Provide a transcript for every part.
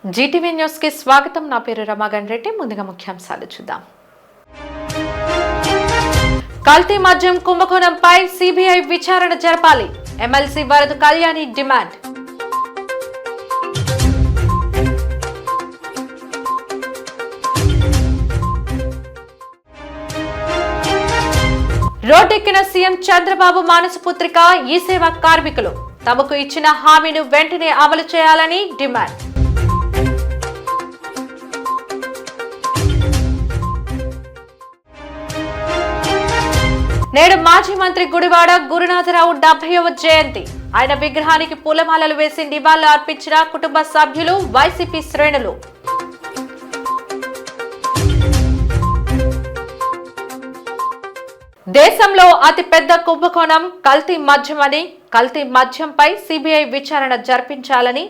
Zee TV news కి స్వాగతం. నా పేరు రమాగన్ రెడ్డి. ముందుగా ముఖ్యాంశాలు చూద్దాం. కల్తీ మద్యం కుంభకోణంపై సిబిఐ విచారణ జరపాలి. ఎమ్మెల్సీ వరద కళ్యాణి డిమాండ్. రోడ్డెక్కిన సీఎం చంద్రబాబు మానసపుత్రిక ఈ సేవా కార్మికులు తమకు ఇచ్చిన హామీని వెంటనే అమలు చేయాలని డిమాండ్. నేడు మాజీ మంత్రి గుడివాడ గురునాథరావు 70వ జయంతి. ఆయన విగ్రహానికి పూలమాలలు వేసి నివాళులు అర్పించిన కుటుంబ సభ్యులు, వైసీపీ శ్రేణులు. దేశంలో అతిపెద్ద కుంభకోణం కల్తీ మద్యమని, కల్తీ మద్యంపై సిబిఐ విచారణ జరిపించాలని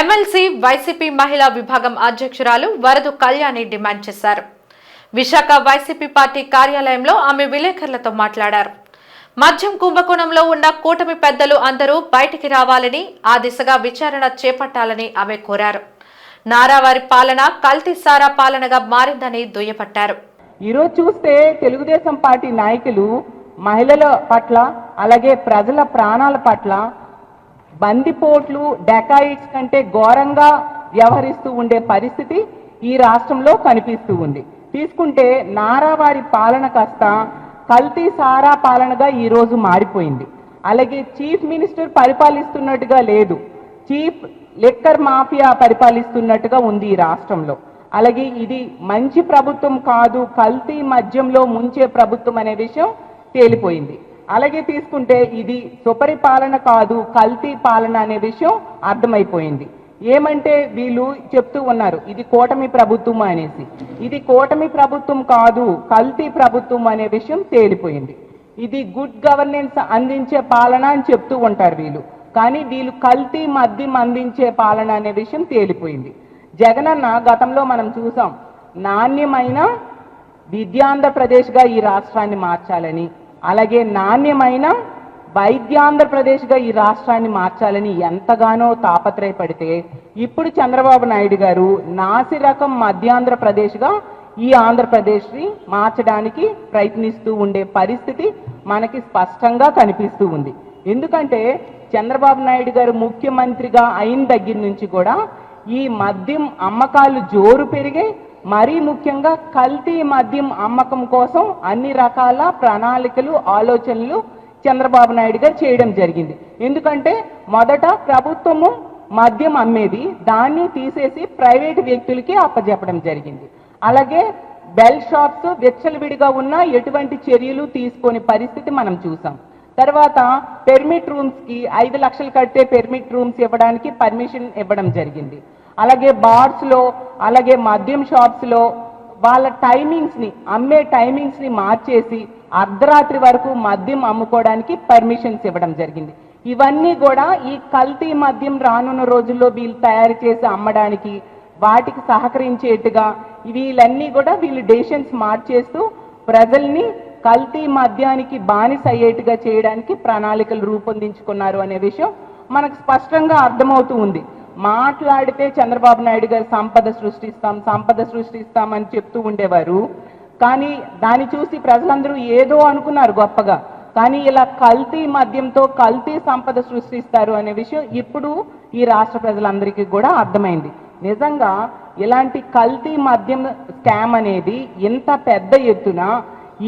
ఎమ్మెల్సీ వైసీపీ మహిళా విభాగం అధ్యక్షురాలు వరద కళ్యాణి డిమాండ్ చేశారు. విశాఖ వైసీపీ పార్టీ కార్యాలయంలో ఆమె విలేకరులతో మాట్లాడారు. మద్యం కుంభకోణంలో ఉన్న కూటమి పెద్దలు అందరూ బయటికి రావాలని, ఆ దిశగా విచారణ చేపట్టాలని ఆమె కోరారు. నారావారి పాలన కల్తీ సారా పాలనగా మారిందని దుయ్యబట్టారు. ఈరోజు చూస్తే తెలుగుదేశం పార్టీ నాయకులు మహిళల పట్ల, అలాగే ప్రజల ప్రాణాల పట్ల బందిపోట్లు, డెకాయిట్స్ కంటే ఘోరంగా వ్యవహరిస్తూ ఉండే పరిస్థితి ఈ రాష్ట్రంలో కనిపిస్తూ ఉంది. తీసుకుంటే నారావారి పాలన కాస్త కల్తీ సారా పాలనగా ఈరోజు మారిపోయింది. అలాగే చీఫ్ మినిస్టర్ పరిపాలిస్తున్నట్టుగా లేదు, చీఫ్ లిక్కర్ మాఫియా పరిపాలిస్తున్నట్టుగా ఉంది ఈ రాష్ట్రంలో. అలాగే ఇది మంచి ప్రభుత్వం కాదు, కల్తీ మద్యంలో ముంచే ప్రభుత్వం అనే విషయం తేలిపోయింది. అలాగే తీసుకుంటే ఇది సుపరిపాలన కాదు, కల్తీ పాలన అనే విషయం అర్థమైపోయింది. ఏమంటే వీళ్ళు చెప్తూ ఉన్నారు ఇది కూటమి ప్రభుత్వం అనేసి. ఇది కూటమి ప్రభుత్వం కాదు, కల్తీ ప్రభుత్వం అనే విషయం తేలిపోయింది. ఇది గుడ్ గవర్నెన్స్ అందించే పాలన అని చెప్తూ ఉంటారు వీళ్ళు, కానీ వీళ్ళు కల్తీ మద్యం అందించే పాలన అనే విషయం తేలిపోయింది. జగనన్న గతంలో మనం చూసాం, నాణ్యమైన విద్యాంధ్రప్రదేశ్గా ఈ రాష్ట్రాన్ని మార్చాలని, అలాగే నాణ్యమైన వైద్యాంధ్రప్రదేశ్గా ఈ రాష్ట్రాన్ని మార్చాలని ఎంతగానో తాపత్రయపడితే, ఇప్పుడు చంద్రబాబు నాయుడు గారు నాసిరకం మధ్యాంధ్రప్రదేశ్గా ఈ ఆంధ్రప్రదేశ్ని మార్చడానికి ప్రయత్నిస్తూ ఉండే పరిస్థితి మనకి స్పష్టంగా కనిపిస్తూ ఉంది. ఎందుకంటే చంద్రబాబు నాయుడు గారు ముఖ్యమంత్రిగా అయిన దగ్గర నుంచి కూడా ఈ మద్యం అమ్మకాలు జోరు పెరిగాయి. మరీ ముఖ్యంగా కల్తీ మద్యం అమ్మకం కోసం అన్ని రకాల ప్రణాళికలు, ఆలోచనలు చంద్రబాబు నాయుడు గారు చేయడం జరిగింది. ఎందుకంటే మొదట ప్రభుత్వము మద్యం అమ్మేది, దాన్ని తీసేసి ప్రైవేట్ వ్యక్తులకి అప్పజెప్పడం జరిగింది. అలాగే బెల్ షాప్స్ విచ్చలవిడిగా ఉన్న ఎటువంటి చర్యలు తీసుకొని పరిస్థితి మనం చూసాం. తర్వాత పెర్మిట్ రూమ్స్కి 5 లక్షలు కడితే పెర్మిట్ రూమ్స్ ఇవ్వడానికి పర్మిషన్ ఇవ్వడం జరిగింది. అలాగే బార్స్లో, అలాగే మద్యం షాప్స్లో వాళ్ళ టైమింగ్స్ని, అమ్మే టైమింగ్స్ని మార్చేసి అర్ధరాత్రి వరకు మద్యం అమ్ముకోవడానికి పర్మిషన్స్ ఇవ్వడం జరిగింది. ఇవన్నీ కూడా ఈ కల్తీ మద్యం రానున్న రోజుల్లో వీళ్ళు తయారు చేసి అమ్మడానికి వాటికి సహకరించేట్టుగా వీళ్ళన్నీ కూడా వీళ్ళు డెసిషన్స్ మార్చేస్తూ ప్రజల్ని కల్తీ మద్యానికి బానిస అయ్యేట్టుగా చేయడానికి ప్రణాళికలు రూపొందించుకున్నారు అనే విషయం మనకు స్పష్టంగా అర్థమవుతూ ఉంది. మాట్లాడితే చంద్రబాబు నాయుడు గారు సంపద సృష్టిస్తాం అని చెప్తూ ఉండేవారు. కానీ దాన్ని చూసి ప్రజలందరూ ఏదో అనుకున్నారు గొప్పగా. కానీ ఇలా కల్తీ మద్యంతో కల్తీ సంపద సృష్టిస్తారు అనే విషయం ఇప్పుడు ఈ రాష్ట్ర ప్రజలందరికీ కూడా అర్థమైంది. నిజంగా ఇలాంటి కల్తీ మద్యం స్కామ్ అనేది ఇంత పెద్ద ఎత్తున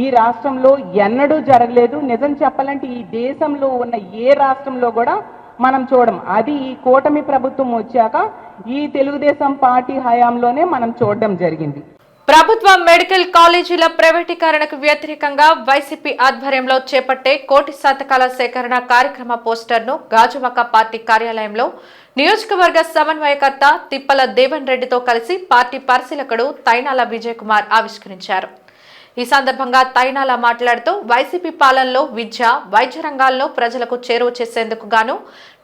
ఈ రాష్ట్రంలో ఎన్నడూ జరగలేదు. నిజం చెప్పాలంటే ఈ దేశంలో ఉన్న ఏ రాష్ట్రంలో కూడా మనం చూడం. అది ఈ కూటమి ప్రభుత్వం వచ్చాక ఈ తెలుగుదేశం పార్టీ హయాంలోనే మనం చూడడం జరిగింది. ప్రభుత్వ మెడికల్ కాలేజీల ప్రైవేటీకరణకు వ్యతిరేకంగా వైసీపీ ఆధ్వర్యంలో చేపట్టే 1 కోటి సంతకాల సేకరణ కార్యక్రమ పోస్టర్ను గాజువాక పార్టీ కార్యాలయంలో నియోజకవర్గ సమన్వయకర్త తిప్పల దేవన్ రెడ్డితో కలిసి పార్టీ పరిశీలకుడు తైనాల విజయ్ కుమార్ ఆవిష్కరించారు. ఈ సందర్భంగా తైనాల మాట్లాడుతూ వైసీపీ పాలనలో విద్య, వైద్య రంగాల్లో ప్రజలకు చేరువ చేసేందుకు గాను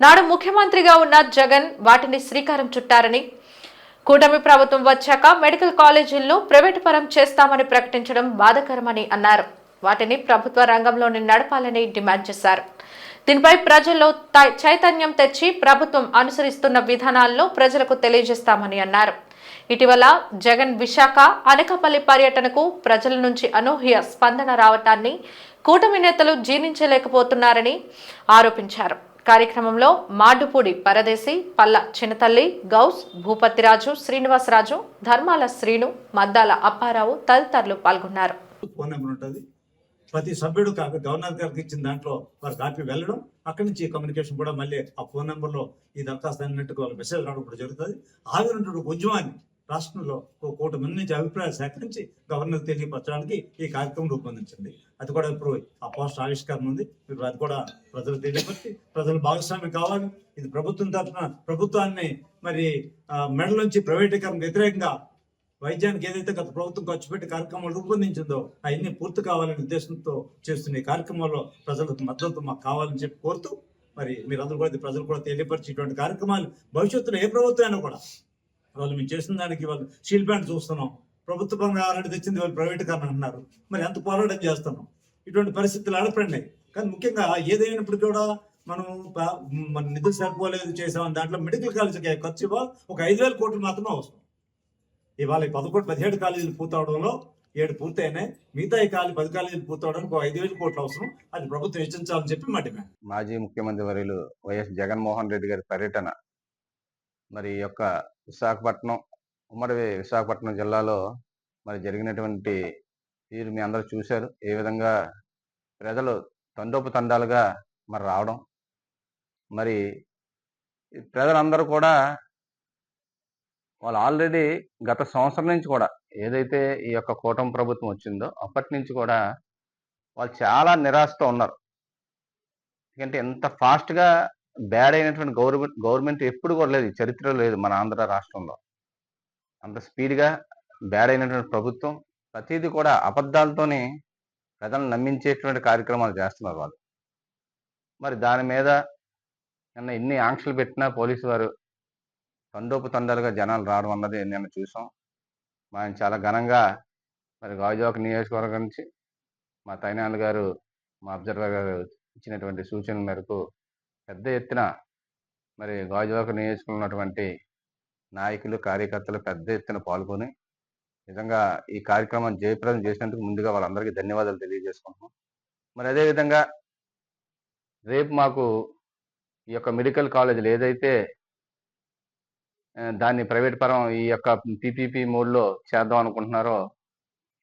నాడు ముఖ్యమంత్రిగా ఉన్న జగన్ వాటిని శ్రీకారం చుట్టారని, కూటమి ప్రభుత్వం వచ్చాక మెడికల్ కాలేజీలను ప్రైవేటు పరం చేస్తామని ప్రకటించడం బాధాకరమని అన్నారు. వాటిని ప్రభుత్వ రంగంలోనే నడపాలని డిమాండ్ చేశారు. దీనిపై ప్రజల్లో చైతన్యం తెచ్చి ప్రభుత్వం అనుసరిస్తున్న విధానాలను ప్రజలకు తెలియజేస్తామని అన్నారు. ఇటీవల జగన్ విశాఖ అనకాపల్లి పర్యటనకు ప్రజల నుంచి అనూహ్య స్పందన రావటాన్ని కూటమి నేతలు జీర్ణించలేకపోతున్నారని ఆరోపించారు. కార్యక్రమంలో మాడుపూడి పరదేశి, పల్ల చిన్నతల్లి, గౌస్, భూపతిరాజు, శ్రీనివాసరాజు, ధర్మాల శ్రీను, మద్దాల అప్పారావు తదితరులు పాల్గొన్నారు. ఫోన్ నెంబర్ ఉంటుంది. ప్రతి సభ్యుడు గవర్నర్ గారికి ఇచ్చిన దాంట్లో వారి కాపీ వెళ్ళడం, అక్కడి నుంచి కమ్యూనికేషన్ కూడా మళ్ళీ ఆ ఫోన్ నెంబర్లో ఈ దరఖాస్తు అన్నట్టుగా వాళ్ళ మెసేజ్ రావడం కూడా జరుగుతుంది. ఆగినటువంటి ఉద్యమాన్ని రాష్ట్రంలో కోటి మంది నుంచి అభిప్రాయాలు సేకరించి గవర్నర్ తెలియపరచడానికి ఈ కార్యక్రమం రూపొందించింది. అది కూడా ఇప్పుడు ఆ పోస్టర్ ఆవిష్కరణ ఉంది. మీరు అది కూడా ప్రజలు తెలియపరిచి ప్రజలు భాగస్వామ్యం కావాలి. ఇది ప్రభుత్వం తరఫున ప్రభుత్వాన్ని మరి మెడల నుంచి ప్రైవేటీకరణ వ్యతిరేకంగా వైద్యానికి ఏదైతే గత ప్రభుత్వం ఖర్చు పెట్టి కార్యక్రమాలు రూపొందించిందో అవన్నీ పూర్తి కావాలనే ఉద్దేశంతో చేస్తున్న ఈ కార్యక్రమాల్లో ప్రజలకు మద్దతు మాకు కావాలని చెప్పి కోరుతూ మరి మీరందరూ కూడా ప్రజలు కూడా తెలియపరిచి ఇటువంటి కార్యక్రమాలు భవిష్యత్తులో ఏ ప్రభుత్వం అయినా కూడా వాళ్ళు మేము చేసిన దానికి వాళ్ళు స్టీల్ ప్లాంట్ చూస్తున్నాం, ప్రభుత్వ పరంగా ఆల్రెడీ తెచ్చింది వాళ్ళు ప్రైవేటీకరణ అంటున్నారు. మరి ఎంత పోరాటం చేస్తున్నాం. ఇటువంటి పరిస్థితులు ఆడపడినాయి. కానీ ముఖ్యంగా ఏదైనప్పటికీ కూడా మనం మన నిధులు సరిపోలేదు చేసామని దాంట్లో మెడికల్ కాలేజీకి ఖర్చు ఒక 5,000 కోట్లు మాత్రమే అవసరం. ఇవాళ 17 కాలేజీలు పూర్తవడంలో 7 పూర్తయినాయి. మిగతా ఈ 10 కాలేజీలు పూర్తవడానికి 5,000 కోట్లు అవసరం. అది ప్రభుత్వం హెచ్చించాలని చెప్పి మా డిమాండ్. మాజీ ముఖ్యమంత్రి వర్యులు వైఎస్ జగన్మోహన్ రెడ్డి గారి పర్యటన మరి యొక్క విశాఖపట్నం, ఉమ్మడి విశాఖపట్నం జిల్లాలో మరి జరిగినటువంటి తీరు మీ అందరూ చూశారు. ఏ విధంగా ప్రజలు తండోపతండాలుగా మరి రావడం, మరి ప్రజలందరూ కూడా వాళ్ళు ఆల్రెడీ గత సంవత్సరం నుంచి కూడా ఏదైతే ఈ యొక్క కూటమి ప్రభుత్వం వచ్చిందో అప్పటి నుంచి కూడా వాళ్ళు చాలా నిరాశతో ఉన్నారు. ఎందుకంటే ఎంత ఫాస్ట్గా బ్యాడ్ అయినటువంటి గవర్నమెంట్ ఎప్పుడు కూడా లేదు, చరిత్రలో లేదు మన ఆంధ్ర రాష్ట్రంలో. అంత స్పీడ్గా బ్యాడ్ అయినటువంటి ప్రభుత్వం ప్రతిదీ కూడా అబద్ధాలతోనే ప్రజలను నమ్మించేటువంటి కార్యక్రమాలు చేస్తున్నారు వాళ్ళు. మరి దాని మీద నిన్న ఎన్ని ఆంక్షలు పెట్టినా పోలీసు వారు తండోపతండాలుగా జనాలు రావడం అన్నది నేను చూసాం. ఆయన చాలా ఘనంగా మరి గాజువాక నియోజకవర్గం నుంచి మా తైనాల్ గారు, మా అబ్జర్వర్ గారు ఇచ్చినటువంటి సూచనల మేరకు పెద్ద ఎత్తున మరి గాజువాక నియోజకవర్గంలో ఉన్నటువంటి నాయకులు, కార్యకర్తలు పెద్ద ఎత్తున పాల్గొని నిజంగా ఈ కార్యక్రమం జయప్రదం చేసినందుకు ముందుగా వాళ్ళందరికీ ధన్యవాదాలు తెలియజేసుకుంటున్నాం. మరి అదేవిధంగా రేపు మాకు ఈ యొక్క మెడికల్ కాలేజీలు ఏదైతే దాన్ని ప్రైవేట్ పరం ఈ యొక్క పీపీపీ మోడ్లో చేద్దాం అనుకుంటున్నారో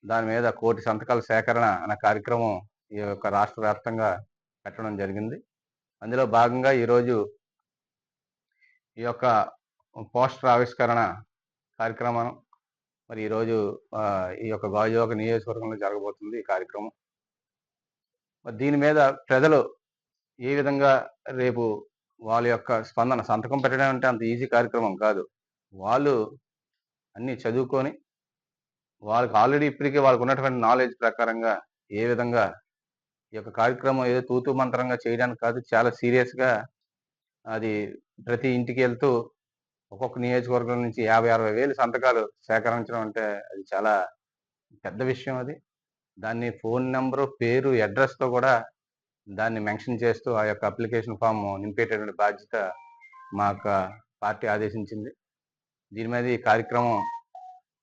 దాని మీద 1 కోటి సంతకాల సేకరణ అనే కార్యక్రమం ఈ యొక్క రాష్ట్ర వ్యాప్తంగా పెట్టడం జరిగింది. అందులో భాగంగా ఈరోజు ఈ యొక్క పోస్టర్ ఆవిష్కరణ కార్యక్రమం మరి ఈరోజు ఈ యొక్క గాజువాక నియోజకవర్గంలో జరగబోతుంది ఈ కార్యక్రమం. మరి దీని మీద ప్రజలు ఏ విధంగా రేపు వాళ్ళ యొక్క స్పందన, సంతకం పెట్టడం అంటే అంత ఈజీ కార్యక్రమం కాదు. వాళ్ళు అన్నీ చదువుకొని వాళ్ళకి ఆల్రెడీ ఇప్పటికే వాళ్ళకు ఉన్నటువంటి నాలెడ్జ్ ప్రకారంగా ఏ విధంగా ఈ యొక్క కార్యక్రమం ఏదో తూతూ మంత్రంగా చేయడానికి కాదు, చాలా సీరియస్గా అది ప్రతి ఇంటికి వెళ్తూ ఒక్కొక్క నియోజకవర్గం నుంచి 50-60 వేలు సంతకాలు సేకరించడం అంటే అది చాలా పెద్ద విషయం. అది దాన్ని ఫోన్ నెంబరు, పేరు, అడ్రస్తో కూడా దాన్ని మెన్షన్ చేస్తూ ఆ యొక్క అప్లికేషన్ ఫామ్ నింపేటటువంటి బాధ్యత మా యొక్క పార్టీ ఆదేశించింది. దీని మీద ఈ కార్యక్రమం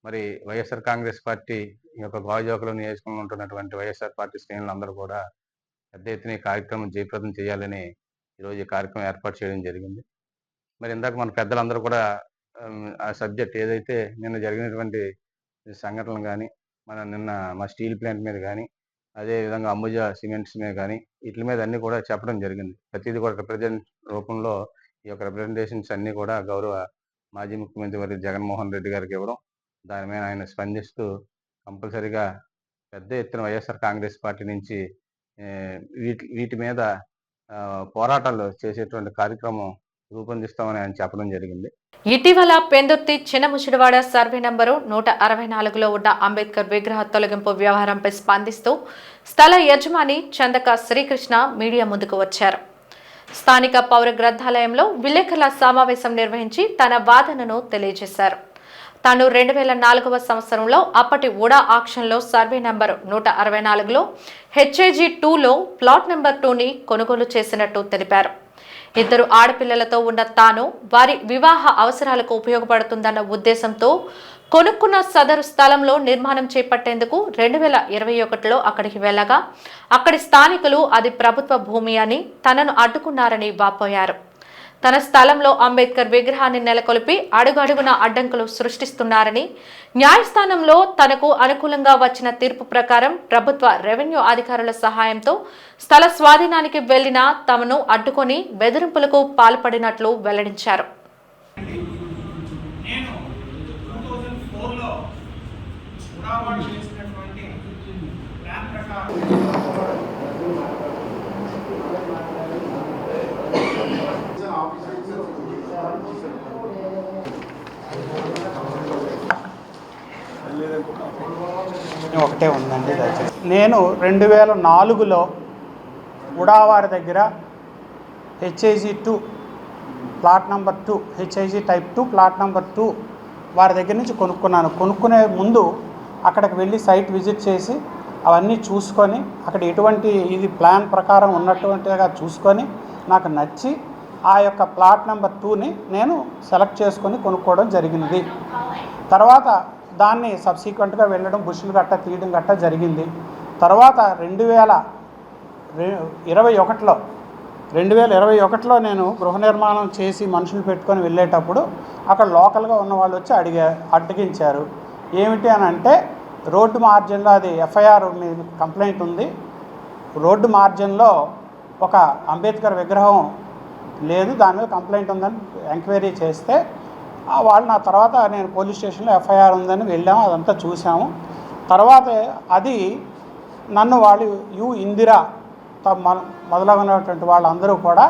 మరి వైఎస్ఆర్ కాంగ్రెస్ పార్టీ ఈ యొక్క గాజువాకలో నియోజకవర్గంలో ఉంటున్నటువంటి వైఎస్ఆర్ పార్టీ శ్రేణులు అందరూ కూడా పెద్ద ఎత్తున ఈ కార్యక్రమం జయప్రదం చేయాలని ఈరోజు ఈ కార్యక్రమం ఏర్పాటు చేయడం జరిగింది. మరి ఇందాక మన పెద్దలందరూ కూడా ఆ సబ్జెక్ట్ ఏదైతే నిన్న జరిగినటువంటి సంఘటనలు కానీ, నిన్న మా స్టీల్ ప్లాంట్ మీద కానీ, అదేవిధంగా అంబుజా సిమెంట్స్ మీద కానీ వీటి మీద అన్నీ కూడా చెప్పడం జరిగింది. ప్రతిదీ కూడా రిప్రజెంట్ రూపంలో ఈ యొక్క రిప్రజెంటేషన్స్ అన్నీ కూడా గౌరవ మాజీ ముఖ్యమంత్రి వారి జగన్మోహన్ రెడ్డి గారికి ఇవ్వడం, దాని మీద ఆయన స్పందిస్తూ కంపల్సరీగా పెద్ద ఎత్తున వైఎస్ఆర్ కాంగ్రెస్ పార్టీ నుంచి వీటి మీద పోరాటాలు చేసేటువంటి కార్యక్రమం రూపొందిస్తామని ఆయన చెప్పడం జరిగింది. ఇటీవల పెందుర్తి చిన్నముషిడివాడ సర్వే నంబరు 164లో ఉన్న అంబేద్కర్ విగ్రహ తొలగింపు వ్యవహారంపై స్పందిస్తూ స్థల యజమాని చందక శ్రీకృష్ణ మీడియా ముందుకు వచ్చారు. స్థానిక పౌర గ్రంథాలయంలో విలేకరుల సమావేశం నిర్వహించి తన వాదనను తెలియజేశారు. తాను 2004వ సంవత్సరంలో అప్పటి ఉడా ఆక్షన్లో సర్వే నంబర్ 164లో హెచ్ఐజీ 2లో ప్లాట్ నెంబర్ 2ని కొనుగోలు చేసినట్టు తెలిపారు. 2 ఆడపిల్లలతో ఉన్న తాను వారి వివాహ అవసరాలకు ఉపయోగపడుతుందన్న ఉద్దేశంతో కొనుక్కున్న సదరు స్థలంలో నిర్మాణం చేపట్టేందుకు 2021లో అక్కడికి వెళ్లగా అక్కడి స్థానికులు అది ప్రభుత్వ భూమి అని తనను అడ్డుకున్నారని వాపోయారు. తన స్థలంలో అంబేద్కర్ విగ్రహాన్ని నెలకొల్పి అడుగడుగున అడ్డంకులు సృష్టిస్తున్నారని, న్యాయస్థానంలో తనకు అనుకూలంగా వచ్చిన తీర్పు ప్రకారం ప్రభుత్వ రెవెన్యూ అధికారుల సహాయంతో స్థల స్వాధీనానికి వెళ్లిన తమను అడ్డుకొని బెదిరింపులకు పాల్పడినట్లు వెల్లడించారు. ఒకటే ఉందండి దయచేసి. నేను 2004లో ఉడావారి దగ్గర HIG 2 plot number 2 HIG type 2 plot number 2 వారి దగ్గర నుంచి కొనుక్కున్నాను. కొనుక్కునే ముందు అక్కడికి వెళ్ళి సైట్ విజిట్ చేసి అవన్నీ చూసుకొని అక్కడ ఎటువంటి ఇది ప్లాన్ ప్రకారం ఉన్నటువంటిగా చూసుకొని నాకు నచ్చి ఆ యొక్క ప్లాట్ నెంబర్ 2ని నేను సెలెక్ట్ చేసుకొని కొనుక్కోవడం జరిగినది. తర్వాత దాన్ని సబ్సిక్వెంట్గా వెళ్ళడం, బుషులు గట్ట తీయడం గట్ట జరిగింది. తర్వాత 2021లో నేను గృహ నిర్మాణం చేసి మనుషులు పెట్టుకొని వెళ్ళేటప్పుడు అక్కడ లోకల్గా ఉన్న వాళ్ళు వచ్చి అడ్డగించారు. ఏమిటి అని అంటే, రోడ్డు మార్జిన్లో అది ఎఫ్ఐఆర్ మీద కంప్లైంట్ ఉంది, రోడ్డు మార్జిన్లో ఒక అంబేద్కర్ విగ్రహం లేదు, దాని మీద కంప్లైంట్ ఉందని ఎంక్వైరీ చేస్తే వాళ్ళు నా తర్వాత నేను పోలీస్ స్టేషన్లో ఎఫ్ఐఆర్ ఉందని వెళ్ళాము, అదంతా చూసాము. తర్వాత అది నన్ను వాళ్ళు ఇందిరా మొదలగునటువంటి వాళ్ళందరూ కూడా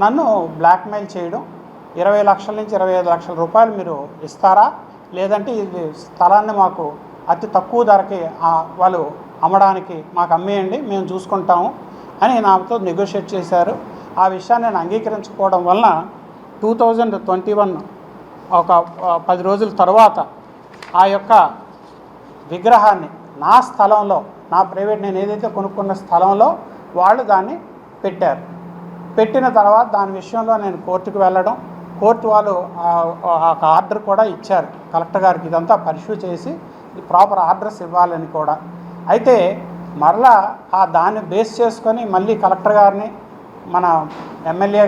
నన్ను బ్లాక్మెయిల్ చేయడం, 20 లక్షల నుంచి 25 లక్షల రూపాయలు మీరు ఇస్తారా, లేదంటే ఇది స్థలాన్ని మాకు అతి తక్కువ ధరకి వాళ్ళు అమ్మడానికి మాకు అమ్మేయండి, మేము చూసుకుంటాము అని నాతో నెగోషియేట్ చేశారు. ఆ విషయాన్ని నేను అంగీకరించుకోవడం వలన 2021 ఒక 10 రోజుల తర్వాత ఆ యొక్క విగ్రహాన్ని నా స్థలంలో, నా ప్రైవేట్ నేను ఏదైతే కొనుక్కున్న స్థలంలో వాళ్ళు దాన్ని పెట్టారు. పెట్టిన తర్వాత దాని విషయంలో నేను కోర్టుకు వెళ్ళడం, కోర్టు వాళ్ళు ఒక ఆర్డర్ కూడా ఇచ్చారు కలెక్టర్ గారికి, ఇదంతా పరిశీలి చేసి ప్రాపర్ ఆర్డర్స్ ఇవ్వాలని కూడా. అయితే మరలా దాన్ని బేస్ చేసుకొని మళ్ళీ కలెక్టర్ గారిని, మన ఎమ్మెల్యే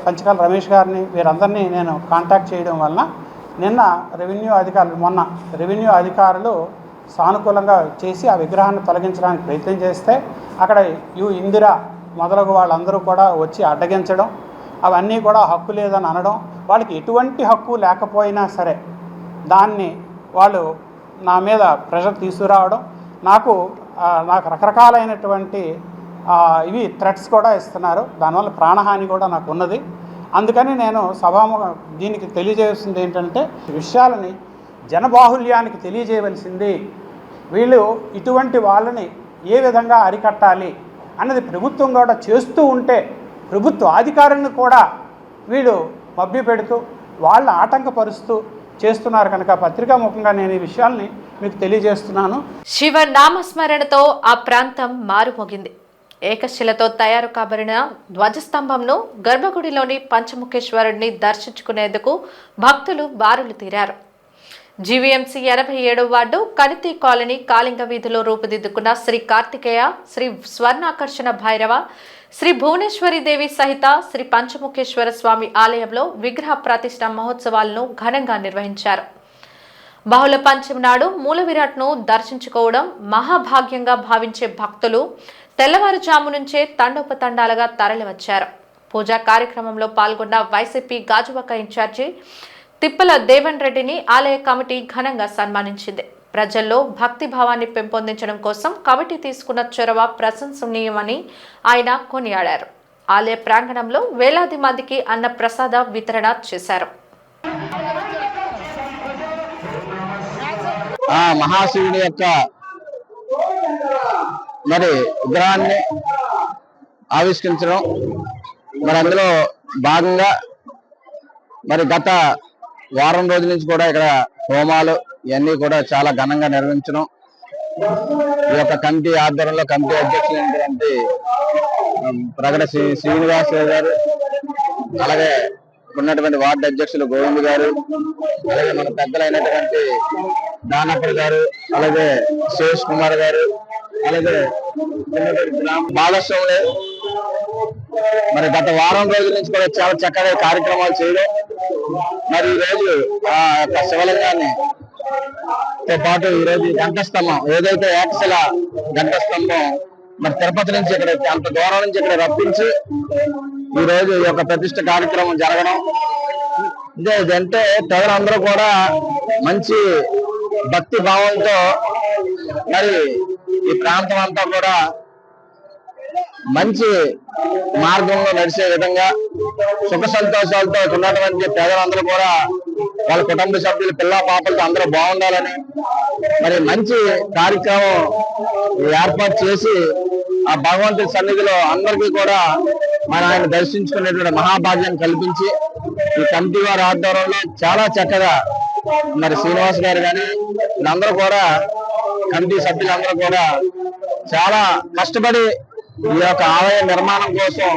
పంచకాల రమేష్ గారిని, వీరందరినీ నేను కాంటాక్ట్ చేయడం వలన మొన్న రెవెన్యూ అధికారులు సానుకూలంగా చేసి ఆ విగ్రహాన్ని తొలగించడానికి ప్రయత్నం చేస్తే అక్కడ ఇందిరా మొదలగు వాళ్ళందరూ కూడా వచ్చి అడ్డగించడం, అవన్నీ కూడా హక్కు లేదని అనడం, వాళ్ళకి ఎటువంటి హక్కు లేకపోయినా సరే దాన్ని వాళ్ళు నా మీద ప్రెషర్ తీసుకురావడం, నాకు రకరకాలైనటువంటి ఇవి థ్రెట్స్ కూడా ఇస్తున్నారు. దానివల్ల ప్రాణహాని కూడా నాకు ఉన్నది. అందుకని నేను దీనికి తెలియజేస్తుంది ఏంటంటే, విషయాలని జనబాహుల్యానికి తెలియజేయవలసింది, వీళ్ళు ఇటువంటి వాళ్ళని ఏ విధంగా అరికట్టాలి అన్నది ప్రభుత్వం కూడా చేస్తూ ఉంటే, ప్రభుత్వ అధికారులను కూడా వీళ్ళు మభ్యపెడుతూ వాళ్ళ ఆటంకపరుస్తూ చేస్తున్నారు కనుక పత్రికాముఖంగా నేను ఈ విషయాల్ని మీకు తెలియజేస్తున్నాను. శివ నామస్మరణతో ఆ ప్రాంతం మారుమోగింది. ఏకశిలతో తయారు కాబడిన ధ్వజస్తంభంను గర్భగుడిలోని పంచముఖేశ్వరుడిని దర్శించుకునేందుకు భక్తులు బారులు తీరారు. జీవీఎంసీ 87వ వార్డు కనితి కాలనీ కాళింగ వీధిలో రూపుదిద్దుకున్న శ్రీ కార్తికేయ, శ్రీ స్వర్ణాకర్షణ భైరవ, శ్రీ భువనేశ్వరి దేవి సహిత శ్రీ పంచముఖేశ్వర స్వామి ఆలయంలో విగ్రహ ప్రతిష్ఠ మహోత్సవాలను ఘనంగా నిర్వహించారు. బహుళ పంచమి నాడు మూల విరాట్ను దర్శించుకోవడం మహాభాగ్యంగా భావించే భక్తులు తెల్లవారుజాము నుంచే తండోపతండాలుగా తరలివచ్చారు. పూజా కార్యక్రమంలో పాల్గొన్న వైసీపీ గాజువాక ఇన్ఛార్జి తిప్పల దేవన్ రెడ్డిని ఆలయ కమిటీ ఘనంగా సన్మానించింది. ప్రజల్లో భక్తి భావాన్ని పెంపొందించడం కోసం కమిటీ తీసుకున్న చొరవ ప్రశంసనీయమని ఆయన కొనియాడారు. ఆలయ ప్రాంగణంలో వేలాది మందికి అన్న ప్రసాద వితరణ చేశారు. మహాశివుని యొక్క విగ్రహాన్ని ఆవిష్కరించడం, అందులో భాగంగా గత వారం రోజుల నుంచి కూడా ఇక్కడ హోమాలు ఇవన్నీ కూడా చాలా ఘనంగా నిర్వహించడం, ఈ యొక్క కమిటీ ఆధ్వర్యంలో కమిటీ అధ్యక్షులు ఏంటంటే ప్రగడ శ్రీనివాస్ గారు, అలాగే ఉన్నటువంటి వార్డు అధ్యక్షులు గోవింద్ గారు, అలాగే మన పెద్దలైనటువంటి దానప్పర్ గారు, అలాగే శేష్ కుమార్ గారు, అలాగే భాగస్వాములు మరి గత వారం రోజుల నుంచి కూడా చాలా చక్కగా కార్యక్రమాలు చేయడం, మరి ఈ రోజు ఆ యొక్క శివలింగాన్ని తో పాటు ఈ రోజు ఘంటస్తంభం ఏదైతే ఏకశిల ఘంటస్తంభం మరి తిరుపతి నుంచి ఇక్కడ అంత దూరం నుంచి ఇక్కడ రప్పించి ఈ రోజు ఈ యొక్క ప్రతిష్ఠ కార్యక్రమం జరగడం, ఇదంటే ప్రజలందరూ కూడా మంచి భక్తి భావంతో మరి ఈ ప్రాంతం అంతా కూడా మంచి మార్గంలో నడిచే విధంగా సుఖ సంతోషాలతో ఉన్నటువంటి పేదలందరూ కూడా వాళ్ళ కుటుంబ సభ్యులు పిల్ల పాపలతో అందరూ బాగుండాలని మరి మంచి కార్యక్రమం ఏర్పాటు చేసి ఆ భగవంతుడి సన్నిధిలో అందరికీ కూడా మరి ఆయన దర్శించుకునేటువంటి మహాభాగ్యం కల్పించి ఈ కమిటీ వారి ఆధ్వర్యంలో చాలా చక్కగా మరి శ్రీనివాస్ గారు కానీ వీళ్ళందరూ కూడా కమిటీ సభ్యులందరూ కూడా చాలా కష్టపడి ఈ యొక్క ఆలయ నిర్మాణం కోసం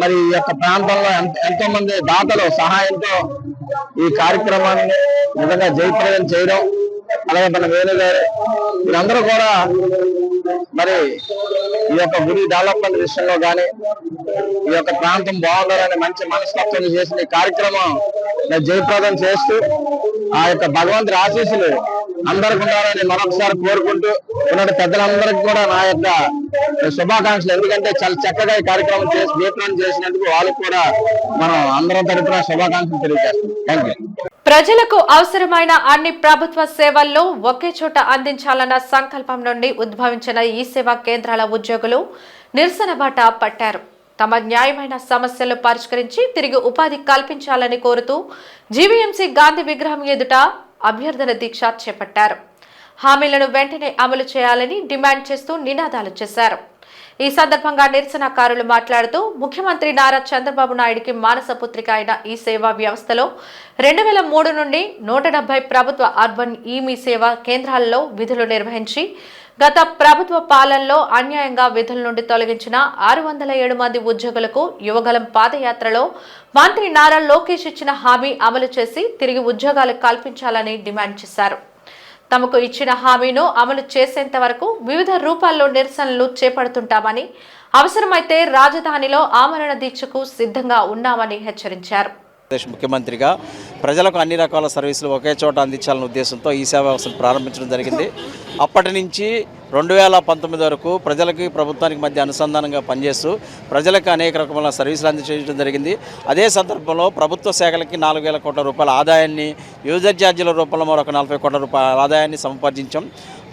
మరి ఈ యొక్క ప్రాంతంలో ఎంతో మంది దాతలు సహాయంతో ఈ కార్యక్రమాన్ని నిజంగా జయప్రదం చేయడం, అలాగే మన వేణు గారు వీరందరూ కూడా మరి ఈ యొక్క గుడి డెవలప్మెంట్ విషయంలో కానీ ఈ యొక్క ప్రాంతం బాగుండాలని మంచి మనస్తత్వం చేసిన ఈ కార్యక్రమం జయప్రదం చేస్తూ ఆ యొక్క భగవంతుడి ఆశీస్సులు అందరికి ఉండాలని మరొకసారి కోరుకుంటూ ఉన్న పెద్దలందరికీ కూడా నా యొక్క శుభాకాంక్షలు. ఎందుకంటే చాలా చక్కగా ఈ కార్యక్రమం చేసి జయప్రదం చేసినందుకు వాళ్ళకు కూడా మనం అందరం తరపున శుభాకాంక్షలు తెలియజేస్తాం. Thank you. ప్రజలకు అవసరమైన అన్ని ప్రభుత్వ సేవల్లో ఒకే చోట అందించాలన్న సంకల్పం నుండి ఉద్భవించిన ఈ సేవా కేంద్రాల ఉద్యోగులు నిరసన బాట పట్టారు. తమ న్యాయమైన సమస్యలు పరిష్కరించి తిరిగి ఉపాధి కల్పించాలని కోరుతూ జీవీఎంసీ గాంధీ విగ్రహం ఎదుట అభ్యర్థన దీక్ష చేపట్టారు. హామీలను వెంటనే అమలు చేయాలని డిమాండ్ చేస్తూ నినాదాలు చేశారు. ఈ సందర్భంగా నిరసనకారులు మాట్లాడుతూ ముఖ్యమంత్రి నారా చంద్రబాబు నాయుడికి మానసపుత్రిక అయిన ఈ సేవా వ్యవస్థలో 2003 నుండి 170 ప్రభుత్వ అర్బన్ మీ సేవా కేంద్రాల్లో విధులు నిర్వహించి గత ప్రభుత్వ పాలనలో అన్యాయంగా విధుల నుండి తొలగించిన 607 మంది ఉద్యోగులకు యువగలం పాదయాత్రలో మంత్రి నారా లోకేష్ ఇచ్చిన హామీ అమలు చేసి తిరిగి ఉద్యోగాలు కల్పించాలని డిమాండ్ చేశారు. తమకు ఇచ్చిన హామీను అమలు చేసేంత వరకు వివిధ రూపాల్లో నిరసనలు చేపడుతుంటామని, అవసరమైతే రాజధానిలో ఆమరణ దీక్షకు సిద్ధంగా ఉన్నామని హెచ్చరించారు. ముఖ్యమంత్రిగా ప్రజలకు అన్ని రకాల సర్వీసులు ఒకే చోట అందించాలనే ఉద్దేశంతో ఈ సేవా వ్యవస్థను ప్రారంభించడం జరిగింది. అప్పటి నుంచి 2019 వరకు ప్రజలకి ప్రభుత్వానికి మధ్య అనుసంధానంగా పనిచేస్తూ ప్రజలకు అనేక రకమైన సర్వీసులు అందించడం జరిగింది. అదే సందర్భంలో ప్రభుత్వ శాఖలకి 4,000 కోట్ల రూపాయల ఆదాయాన్ని, యూజర్ ఛార్జీల రూపంలో మరొక 40 కోట్ల రూపాయల ఆదాయాన్ని సంపాదించాం.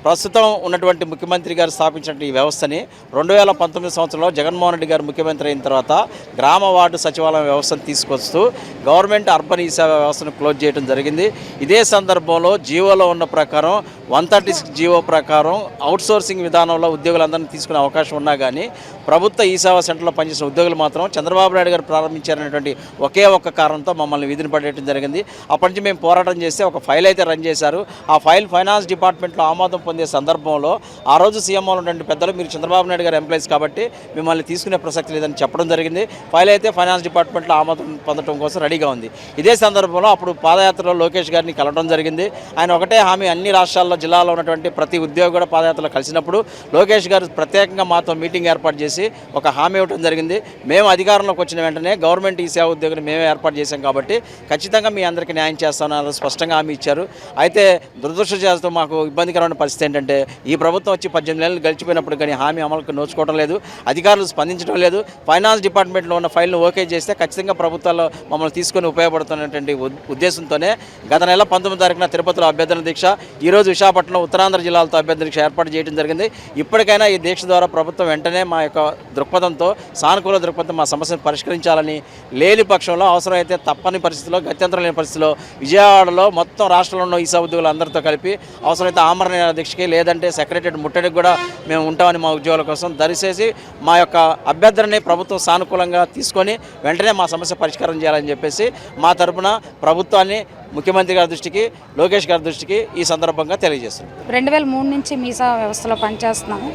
ప్రస్తుతం ఉన్నటువంటి ముఖ్యమంత్రి గారు స్థాపించిన ఈ వ్యవస్థని 2019 సంవత్సరంలో జగన్మోహన్ రెడ్డి గారు ముఖ్యమంత్రి అయిన తర్వాత గ్రామ వార్డు సచివాలయం వ్యవస్థను తీసుకొస్తూ గవర్నమెంట్ అర్బన్ ఈ సేవా వ్యవస్థను క్లోజ్ చేయడం జరిగింది. ఇదే సందర్భంలో జీవోలో ఉన్న ప్రకారం 136 జీవో ప్రకారం అవుట్సోర్సింగ్ విధానంలో ఉద్యోగులందరినీ తీసుకునే అవకాశం ఉన్నా కానీ ప్రభుత్వ ఈ సేవా సెంటర్లో పనిచేసిన ఉద్యోగులు మాత్రం చంద్రబాబు నాయుడు గారు ప్రారంభించారనేటువంటి ఒకే ఒక్క కారణంతో మమ్మల్ని విధిని పడేయడం జరిగింది. అప్పటి నుంచి మేము పోరాటం చేస్తే ఒక ఫైల్ అయితే రన్ చేశారు. ఆ ఫైల్ ఫైనాన్స్ డిపార్ట్మెంట్లో ఆమోదం పొందే సందర్భంలో ఆ రోజు సీఎంఓలో ఉన్నటువంటి పెద్దలు మీరు చంద్రబాబు నాయుడు గారు ఎంప్లాయీస్ కాబట్టి మిమ్మల్ని తీసుకునే ప్రసక్తి లేదని చెప్పడం జరిగింది. ఫైల్ అయితే ఫైనాన్స్ డిపార్ట్మెంట్లో ఆమోదం పొందడం కోసం రెడీగా ఉంది. ఇదే సందర్భంలో అప్పుడు పాదయాత్రలో లోకేష్ గారిని కలవడం జరిగింది. ఆయన ఒకటే హామీ అన్ని రాష్ట్రాల్లో జిల్లాలో ఉన్నటువంటి ప్రతి ఉద్యోగి కూడా పాదయాత్రలో కలిసినప్పుడు లోకేష్ గారు ప్రత్యేకంగా మాతో మీటింగ్ ఏర్పాటు చేసి ఒక హామీ ఇవ్వడం జరిగింది. మేము అధికారంలోకి వచ్చిన వెంటనే గవర్నమెంట్ ఈ సేవా ఉద్యోగిని మేమే ఏర్పాటు చేశాం కాబట్టి ఖచ్చితంగా మీ అందరికీ న్యాయం చేస్తామని స్పష్టంగా హామీ ఇచ్చారు. అయితే దురదృష్టవశాత్తు మాకు ఇబ్బందికరమైన పరిస్థితి ఏంటంటే ఈ ప్రభుత్వం వచ్చి 18 నెలలు గడిచిపోయినప్పుడు కానీ హామీ అమలుకు నోచుకోవడం లేదు, అధికారులు స్పందించడం లేదు. ఫైనాన్స్ డిపార్ట్మెంట్లో ఉన్న ఫైల్ను ఓకే చేస్తే ఖచ్చితంగా ప్రభుత్వాల్లో మమ్మల్ని తీసుకొని ఉపయోగపడుతున్నటువంటి ఉద్దేశంతోనే గత నెల 19వ తారీఖున తిరుపతిలో అభ్యర్థన దీక్ష, ఈరోజు విశాఖపట్నం ఉత్తరాంధ్ర జిల్లాలతో అభ్యర్థన దీక్ష ఏర్పాటు చేయడం జరిగింది. ఇప్పటికైనా ఈ దీక్ష ద్వారా ప్రభుత్వం వెంటనే మా యొక్క దృక్పథంతో, సానుకూల దృక్పథం మా సమస్యను పరిష్కరించాలని, లేని పక్షంలో అవసరమైతే తప్పని పరిస్థితిలో, గత్యంతరం లేని పరిస్థితిలో విజయవాడలో మొత్తం రాష్ట్రంలో ఉన్న ఈసా ఉద్యోగులందరితో కలిపి అవసరమైతే ఆమరణ దీక్షకి, లేదంటే సెక్రటరీ ముట్టడికి కూడా మేము ఉంటామని మా ఉద్యోగుల కోసం దరిచేసి మా యొక్క అభ్యర్థనని ప్రభుత్వం సానుకూలంగా తీసుకొని వెంటనే మా సమస్య పరిష్కారం చేయాలని చెప్పేసి మా తరపున ప్రభుత్వాన్ని, ముఖ్యమంత్రి గారి దృష్టికి, లోకేష్ గారి దృష్టికి ఈ సందర్భంగా తెలియజేస్తున్నాం. 2003 నుంచి మీసా వ్యవస్థలో పనిచేస్తున్నాము.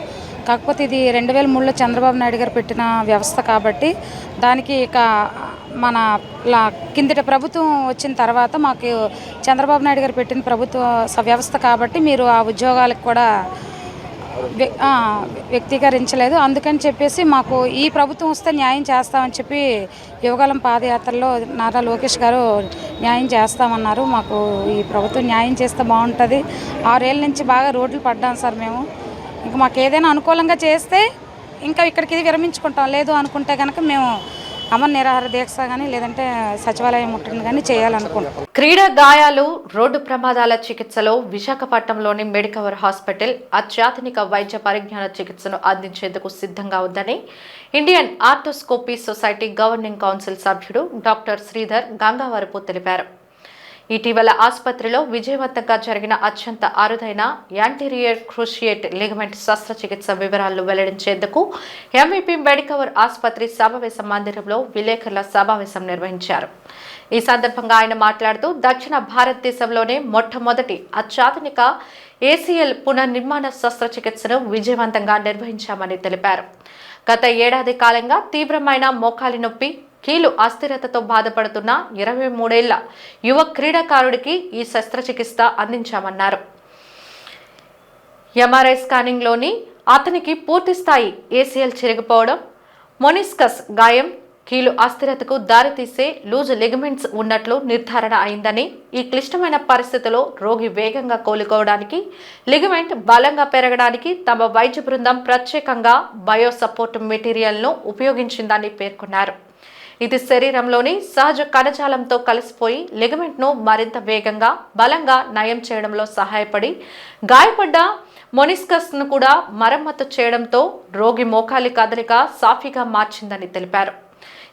కాకపోతే ఇది 2003లో చంద్రబాబు నాయుడు గారు పెట్టిన వ్యవస్థ కాబట్టి దానికి ఇక మన కిందటి ప్రభుత్వం వచ్చిన తర్వాత మాకు చంద్రబాబు నాయుడు గారు పెట్టిన ప్రభుత్వ వ్యవస్థ కాబట్టి మీరు ఆ ఉద్యోగాలకు కూడా వ్యక్తీకరించలేదు. అందుకని చెప్పేసి మాకు ఈ ప్రభుత్వం వస్తే న్యాయం చేస్తామని చెప్పి యువగలం పాదయాత్రలో నారా లోకేష్ గారు న్యాయం చేస్తామన్నారు. మాకు ఈ ప్రభుత్వం న్యాయం చేస్తే బాగుంటుంది. 6 ఏళ్ళ నుంచి బాగా రోడ్లు పడ్డాం సార్ మేము. ఇంకా మాకు ఏదైనా అనుకూలంగా చేస్తే ఇంకా ఇక్కడికి విరమించుకుంటాం, లేదు అనుకుంటే కనుక మేము అమర నిరాహార దీక్ష కానీ లేదంటే సచివాలయం ముట్టడిని కానీ చేయాలనుకుంటాం. క్రీడా గాయాలు, రోడ్డు ప్రమాదాల చికిత్సలో విశాఖపట్నంలోని మెడికవర్ హాస్పిటల్ అత్యాధునిక వైద్య పరిజ్ఞాన చికిత్సను అందించేందుకు సిద్ధంగా ఉందని Indian arthroscopy society governing council సభ్యుడు డాక్టర్ శ్రీధర్ గంగావరపు తెలిపారు. ఇటీవల ఆసుపత్రిలో విజయవంతంగా జరిగిన అత్యంత అరుదైన యాంటీరియర్ క్రూషియేట్ లిగమెంట్ శస్త్రచికిత్స వివరాలను వెల్లడించేందుకు ఎంవీపీ మెడికవర్ ఆసుపత్రి సమావేశ మందిరంలో విలేకరుల సమావేశం నిర్వహించారు. ఈ సందర్భంగా ఆయన మాట్లాడుతూ దక్షిణ భారతదేశంలోనే మొట్టమొదటి అత్యాధునిక ఏసీఎల్ పునర్నిర్మాణ శస్త్రచికిత్సను విజయవంతంగా నిర్వహించామని తెలిపారు. గత ఏడాది కాలంగా తీవ్రమైన మోకాలి నొప్పి, కీలు అస్థిరతతో బాధపడుతున్న 23 ఏళ్ల యువ క్రీడాకారుడికి ఈ శస్త్రచికిత్స అందించామన్నారు. ఎంఆర్ఐ స్కానింగ్లోని అతనికి పూర్తిస్థాయి ఏసీఎల్ చిరిగిపోవడం, మొనిస్కస్ గాయం, కీలు అస్థిరతకు దారితీసే లూజ్ లిగమెంట్స్ ఉన్నట్లు నిర్ధారణ అయిందని, ఈ క్లిష్టమైన పరిస్థితిలో రోగి వేగంగా కోలుకోవడానికి, లిగమెంట్ బలంగా పెరగడానికి తమ వైద్య బృందం ప్రత్యేకంగా బయో సపోర్ట్ మెటీరియల్ను ఉపయోగించిందని పేర్కొన్నారు. ఇది శరీరంలోని సహజ కణజాలంతో కలిసిపోయి లిగమెంట్ను మరింత వేగంగా, బలంగా నయం చేయడంలో సహాయపడి గాయపడ్డ మొనిస్కస్ను కూడా మరమ్మతు చేయడంతో రోగి మోకాలి కదలిక సాఫీగా మార్చిందని తెలిపారు.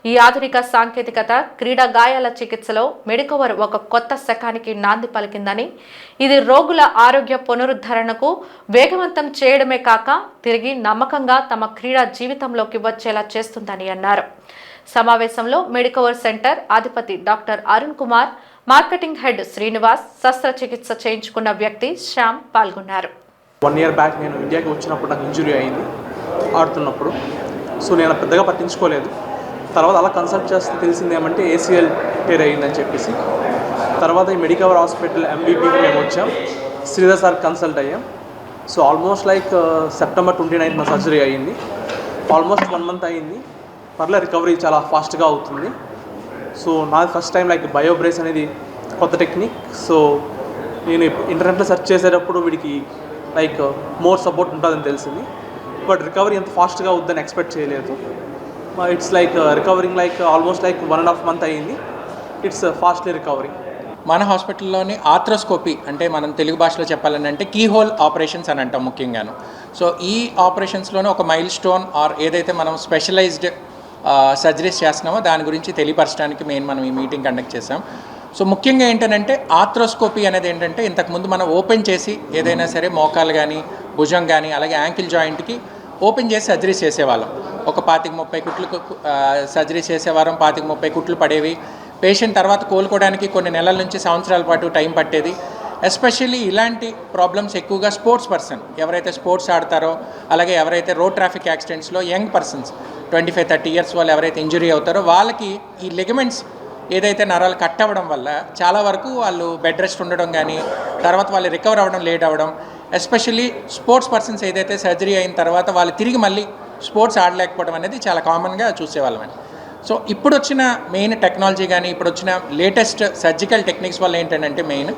ఈ ఆధునిక సాంకేతికత క్రీడా గాయాల చికిత్సలో మెడికవర్ ఒక కొత్త శకానికి నాంది పలికిందని, ఇది రోగుల ఆరోగ్య పునరుద్ధరణకు వేగవంతం చేయడమే కాక తిరిగి నమ్మకంగా తమ క్రీడా జీవితంలోకి వచ్చేలా చేస్తుందని అన్నారు. సమావేశంలో మెడికవర్ సెంటర్ అధిపతి doctor Arun Kumar, marketing head Srinivas, శస్త్రచికిత్స చేయించుకున్న వ్యక్తి శ్యామ్ పాల్గొన్నారు. 1 year బ్యాక్ నేను ఇండియాకి వచ్చినప్పుడు నాకు ఇంజురీ అయింది ఆడుతున్నప్పుడు. సో నేను పెద్దగా పట్టించుకోలేదు. తర్వాత అలా కన్సల్ట్ చేస్తే తెలిసింది ఏమంటే ఏసీఎల్ టేర్ అయ్యిందని చెప్పేసి. తర్వాత ఈ మెడికవర్ హాస్పిటల్ ఎంబీపీకి మేము వచ్చాం, శ్రీధర్ సార్ కన్సల్ట్ అయ్యాం. So almost like September 29th నా సర్జరీ అయ్యింది. ఆల్మోస్ట్ 1 month అయ్యింది. పర్లే రికవరీ చాలా ఫాస్ట్గా అవుతుంది. సో నాది ఫస్ట్ టైం లైక్ బయోబ్రేస్ అనేది కొత్త టెక్నిక్. సో నేను ఇంటర్నెట్లో సెర్చ్ చేసేటప్పుడు వీడికి లైక్ మోర్ సపోర్ట్ ఉంటుందని తెలిసింది. బట్ రికవరీ ఎంత ఫాస్ట్గా అవుద్దని ఎక్స్పెక్ట్ చేయలేదు. It's like recovering like almost like 1.5 month అయ్యింది. It's fastly recovery. మన హాస్పిటల్లోని ఆర్థ్రోస్కోపీ అంటే మనం తెలుగు భాషలో చెప్పాలని అంటే కీ హోల్ ఆపరేషన్స్ అని అంటాం ముఖ్యంగాను. సో ఈ ఆపరేషన్స్లోనే ఒక మైల్ స్టోన్ ఆర్ ఏదైతే మనం స్పెషలైజ్డ్ సర్జరీస్ చేస్తున్నామో దాని గురించి తెలియపరచడానికి మనం ఈ మీటింగ్ కండక్ట్ చేసాం. సో ముఖ్యంగా ఏంటంటే ఆర్థ్రోస్కోపీ అనేది ఏంటంటే ఇంతకుముందు మనం ఓపెన్ చేసి ఏదైనా సరే మోకాలు కానీ, భుజం కానీ, అలాగే యాంకిల్ జాయింట్కి ఓపెన్ చేసి సర్జరీస్ చేసేవాళ్ళం. ఒక 25-30 కుట్లు సర్జరీస్ చేసేవారం, 25-30 కుట్లు పడేవి. పేషెంట్ తర్వాత కోలుకోవడానికి కొన్ని నెలల నుంచి సంవత్సరాల పాటు టైం పట్టేది. ఎస్పెషల్లీ ఇలాంటి ప్రాబ్లమ్స్ ఎక్కువగా స్పోర్ట్స్ పర్సన్ ఎవరైతే స్పోర్ట్స్ ఆడతారో, అలాగే ఎవరైతే రోడ్ ట్రాఫిక్ యాక్సిడెంట్స్లో యంగ్ పర్సన్స్ 25-30 years వాళ్ళు ఎవరైతే ఇంజురీ అవుతారో వాళ్ళకి ఈ లిగమెంట్స్ ఏదైతే నరాలు కట్ అవ్వడం వల్ల చాలా వరకు వాళ్ళు బెడ్ రెస్ట్ ఉండడం కానీ, తర్వాత వాళ్ళు రికవర్ అవ్వడం లేట్ అవ్వడం, ఎస్పెషల్లీ స్పోర్ట్స్ పర్సన్స్ ఏదైతే సర్జరీ అయిన తర్వాత వాళ్ళు తిరిగి మళ్ళీ స్పోర్ట్స్ ఆడలేకపోవడం అనేది చాలా కామన్గా చూసేవాళ్ళమని. సో ఇప్పుడు వచ్చిన మెయిన్ టెక్నాలజీ కానీ ఇప్పుడు వచ్చిన లేటెస్ట్ సర్జికల్ టెక్నిక్స్ వల్ల ఏంటంటే మెయిన్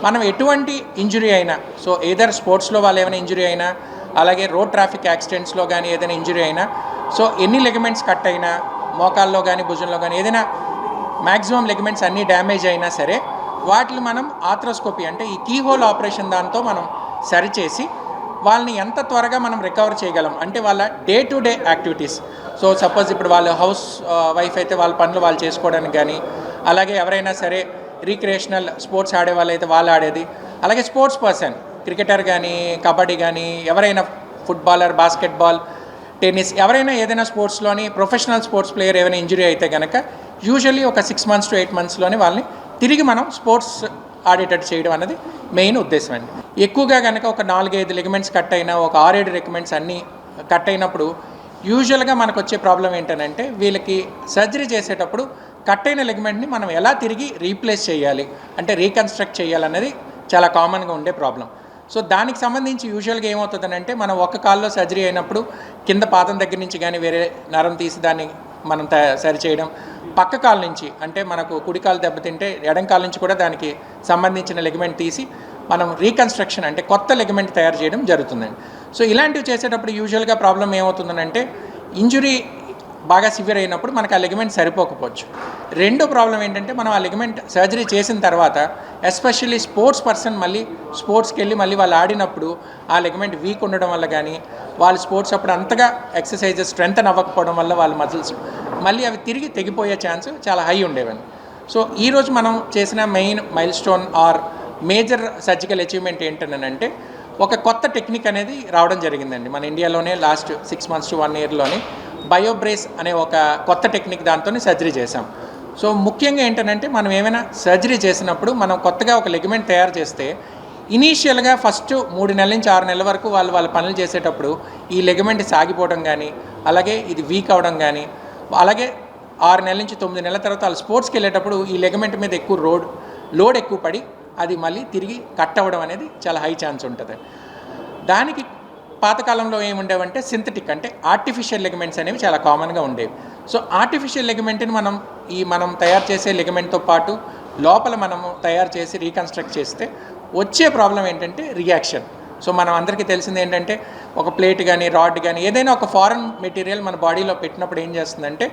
మనం ఎటువంటి ఇంజురీ అయినా, సో ఏదర్ స్పోర్ట్స్లో వాళ్ళు ఏమైనా ఇంజురీ అయినా, అలాగే రోడ్ ట్రాఫిక్ యాక్సిడెంట్స్లో కానీ ఏదైనా ఇంజురీ అయినా, సో ఎన్ని లెగమెంట్స్ కట్ అయినా, మోకాల్లో కానీ భుజంలో కానీ ఏదైనా మ్యాక్సిమం లెగమెంట్స్ అన్నీ డ్యామేజ్ అయినా సరే వాటిని మనం ఆర్థ్రోస్కోపీ అంటే ఈ కీ హోల్ ఆపరేషన్ దాంతో మనం సరిచేసి వాళ్ళని ఎంత త్వరగా మనం రికవర్ చేయగలం అంటే వాళ్ళ day to day activities. So suppose ఇప్పుడు వాళ్ళు హౌస్ వైఫ్ అయితే వాళ్ళ పనులు వాళ్ళు చేసుకోవడానికి కానీ, అలాగే ఎవరైనా సరే రీక్రియేషనల్ స్పోర్ట్స్ ఆడే వాళ్ళైతే వాళ్ళు ఆడేది, అలాగే స్పోర్ట్స్ పర్సన్ క్రికెటర్ కానీ, కబడ్డీ కానీ, ఎవరైనా ఫుట్బాలర్, బాస్కెట్బాల్, టెన్నిస్, ఎవరైనా ఏదైనా స్పోర్ట్స్లోని ప్రొఫెషనల్ స్పోర్ట్స్ ప్లేయర్ ఏమైనా ఇంజురీ అయితే కనుక యూజువల్లీ ఒక 6 months to 8 monthsలోనే వాళ్ళని తిరిగి మనం స్పోర్ట్స్ ఆడేటట్టు చేయడం అనేది మెయిన్ ఉద్దేశం అండి. ఎక్కువగా కనుక ఒక 4-5 లిగమెంట్స్ కట్ అయినా, ఒక 6-7 లిగమెంట్స్ అన్నీ కట్ అయినప్పుడు యూజువల్గా మనకు వచ్చే ప్రాబ్లం ఏంటంటే వీళ్ళకి సర్జరీ చేసేటప్పుడు కట్ అయిన లిగమెంట్ని మనం ఎలా తిరిగి రీప్లేస్ చేయాలి అంటే రీకన్స్ట్రక్ట్ చేయాలనేది చాలా కామన్గా ఉండే ప్రాబ్లం. సో దానికి సంబంధించి యూజువల్గా ఏమవుతుందనంటే మనం ఒక కాల్లో సర్జరీ అయినప్పుడు కింద పాదం దగ్గర నుంచి కానీ వేరే నరం తీసి దాన్ని మనం సరి చేయడం, పక్క కాలు నుంచి అంటే మనకు కుడి కాలు దెబ్బతింటే ఎడం కాలు నుంచి కూడా దానికి సంబంధించిన లిగమెంట్ తీసి మనం రీకన్స్ట్రక్షన్ అంటే కొత్త లిగమెంట్ తయారు చేయడం జరుగుతుందండి. సో ఇలాంటివి చేసేటప్పుడు యూజువల్గా ప్రాబ్లం ఏమవుతుందనంటే ఇంజురీ బాగా సివియర్ అయినప్పుడు మనకు ఆ లిగమెంట్ సరిపోకపోవచ్చు. రెండో ప్రాబ్లం ఏంటంటే మనం ఆ లిగమెంట్ సర్జరీ చేసిన తర్వాత ఎస్పెషల్లీ స్పోర్ట్స్ పర్సన్ మళ్ళీ స్పోర్ట్స్కి వెళ్ళి మళ్ళీ వాళ్ళు ఆడినప్పుడు ఆ లిగమెంట్ వీక్ ఉండడం వల్ల కానీ, వాళ్ళు స్పోర్ట్స్ అప్పుడు అంతగా ఎక్సర్సైజెస్ స్ట్రెంగ్త్ అవ్వకపోవడం వల్ల వాళ్ళ మజిల్స్ మళ్ళీ అవి తిరిగి తెగిపోయే ఛాన్స్ చాలా హై ఉండేవండి. సో ఈరోజు మనం చేసిన main mile stone or major surgical achievement ఏంటనంటే ఒక కొత్త టెక్నిక్ అనేది రావడం జరిగిందండి మన ఇండియాలోనే లాస్ట్ 6 months to 1 yearలోనే. బయోబ్రేస్ అనే ఒక కొత్త టెక్నిక్ దాంతో సర్జరీ చేసాం. సో ముఖ్యంగా ఏంటంటే మనం ఏమైనా సర్జరీ చేసినప్పుడు మనం కొత్తగా ఒక లిగమెంట్ తయారు చేస్తే ఇనీషియల్గా ఫస్ట్ 3 నెలల నుంచి 6 నెలల వరకు వాళ్ళ పనులు చేసేటప్పుడు ఈ లిగమెంట్ సాగిపోవడం కానీ, అలాగే ఇది వీక్ అవడం కానీ, అలాగే 6 నెలల నుంచి 9 నెలల తర్వాత వాళ్ళు స్పోర్ట్స్కి వెళ్ళేటప్పుడు ఈ లిగమెంట్ మీద ఎక్కువ లోడ్ ఎక్కువ పడి అది మళ్ళీ తిరిగి కట్ అవ్వడం అనేది చాలా హై ఛాన్స్ ఉంటుంది. దానికి పాతకాలంలో ఏముండేవంటే సింథటిక్ అంటే ఆర్టిఫిషియల్ లిగమెంట్స్ అనేవి చాలా కామన్గా ఉండేవి. సో ఆర్టిఫిషియల్ లిగమెంట్ని మనం తయారు చేసే లిగమెంట్తో పాటు లోపల మనము తయారు చేసి రీకన్స్ట్రక్ట్ చేస్తే వచ్చే ప్రాబ్లం ఏంటంటే రియాక్షన్. సో మనం అందరికీ తెలిసింది ఏంటంటే ఒక ప్లేట్ కానీ, రాడ్ కానీ, ఏదైనా ఒక ఫారెన్ మెటీరియల్ మన బాడీలో పెట్టినప్పుడు ఏం చేస్తుందంటే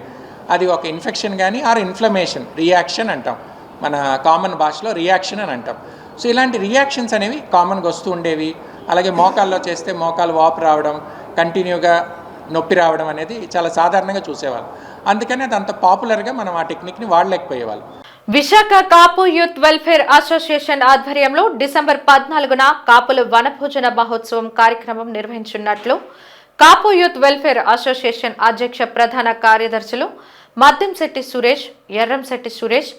అది ఒక ఇన్ఫెక్షన్ కానీ ఆర్ ఇన్ఫ్లమేషన్ రియాక్షన్ అంటాం, మన కామన్ భాషలో రియాక్షన్ అని అంటాం. సో ఇలాంటి రియాక్షన్స్ అనేవి కామన్గా వస్తూ ఉండేవి. అలాగే మోకాల్లో చేస్తే మోకాలు వాపు రావడం, కంటిన్యూగా నొప్పి రావడం అనేది చాలా సాధారణంగా చూసేవాళ్ళం. అందుకని అది అంత పాపులర్గా మనం ఆ టెక్నిక్ని వాడలేకపోయేవాళ్ళం. విశాఖ కాపు యూత్ వెల్ఫేర్ అసోసియేషన్ ఆధ్వర్యంలో డిసెంబర్ 14న కాపుల వనభోజన మహోత్సవం కార్యక్రమం నిర్వహించనున్నట్లు కాపు యూత్ వెల్ఫేర్ అసోసియేషన్ అధ్యక్ష ప్రధాన కార్యదర్శులు మద్దంశెట్టి సురేష్, ఎర్రంశెట్టి సురేష్,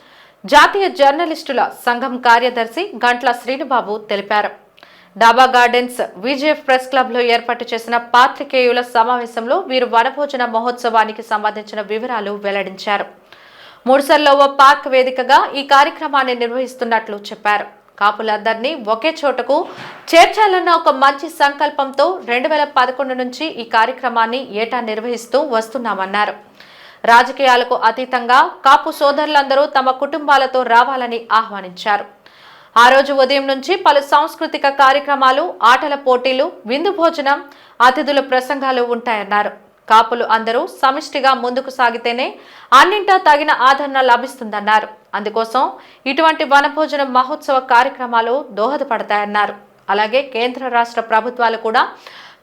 జాతీయ జర్నలిస్టుల సంఘం కార్యదర్శి గంట్ల శ్రీనుబాబు తెలిపారు. డాబా గార్డెన్స్ విజేఎఫ్ ప్రెస్ క్లబ్ లో ఏర్పాటు చేసిన పాత్రికేయుల సమావేశంలో వీరు వనభోజన మహోత్సవానికి సంబంధించిన వివరాలు వెల్లడించారు. ముడిసర్లో ఓ పార్క్ వేదికగా ఈ కార్యక్రమాన్ని నిర్వహిస్తున్నట్లు చెప్పారు. కాపులందరినీ ఒకే చోటకు చేర్చాలన్న ఒక మంచి సంకల్పంతో 2011 నుంచి ఈ కార్యక్రమాన్ని ఏటా నిర్వహిస్తూ వస్తున్నామన్నారు. రాజకీయాలకు అతీతంగా కాపు సోదరులందరూ తమ కుటుంబాలతో రావాలని ఆహ్వానించారు. ఆ రోజు ఉదయం నుంచి పలు సాంస్కృతిక కార్యక్రమాలు, ఆటల పోటీలు, విందు భోజనం, అతిథుల ప్రసంగాలు ఉంటాయన్నారు. కాపులు అందరూ సమిష్టిగా ముందుకు సాగితేనే అన్నింటా తగిన ఆదరణ లభిస్తుందన్నారు. అందుకోసం ఇటువంటి వనభోజన మహోత్సవ కార్యక్రమాలు దోహదపడతాయన్నారు. అలాగే కేంద్ర రాష్ట్ర ప్రభుత్వాలు కూడా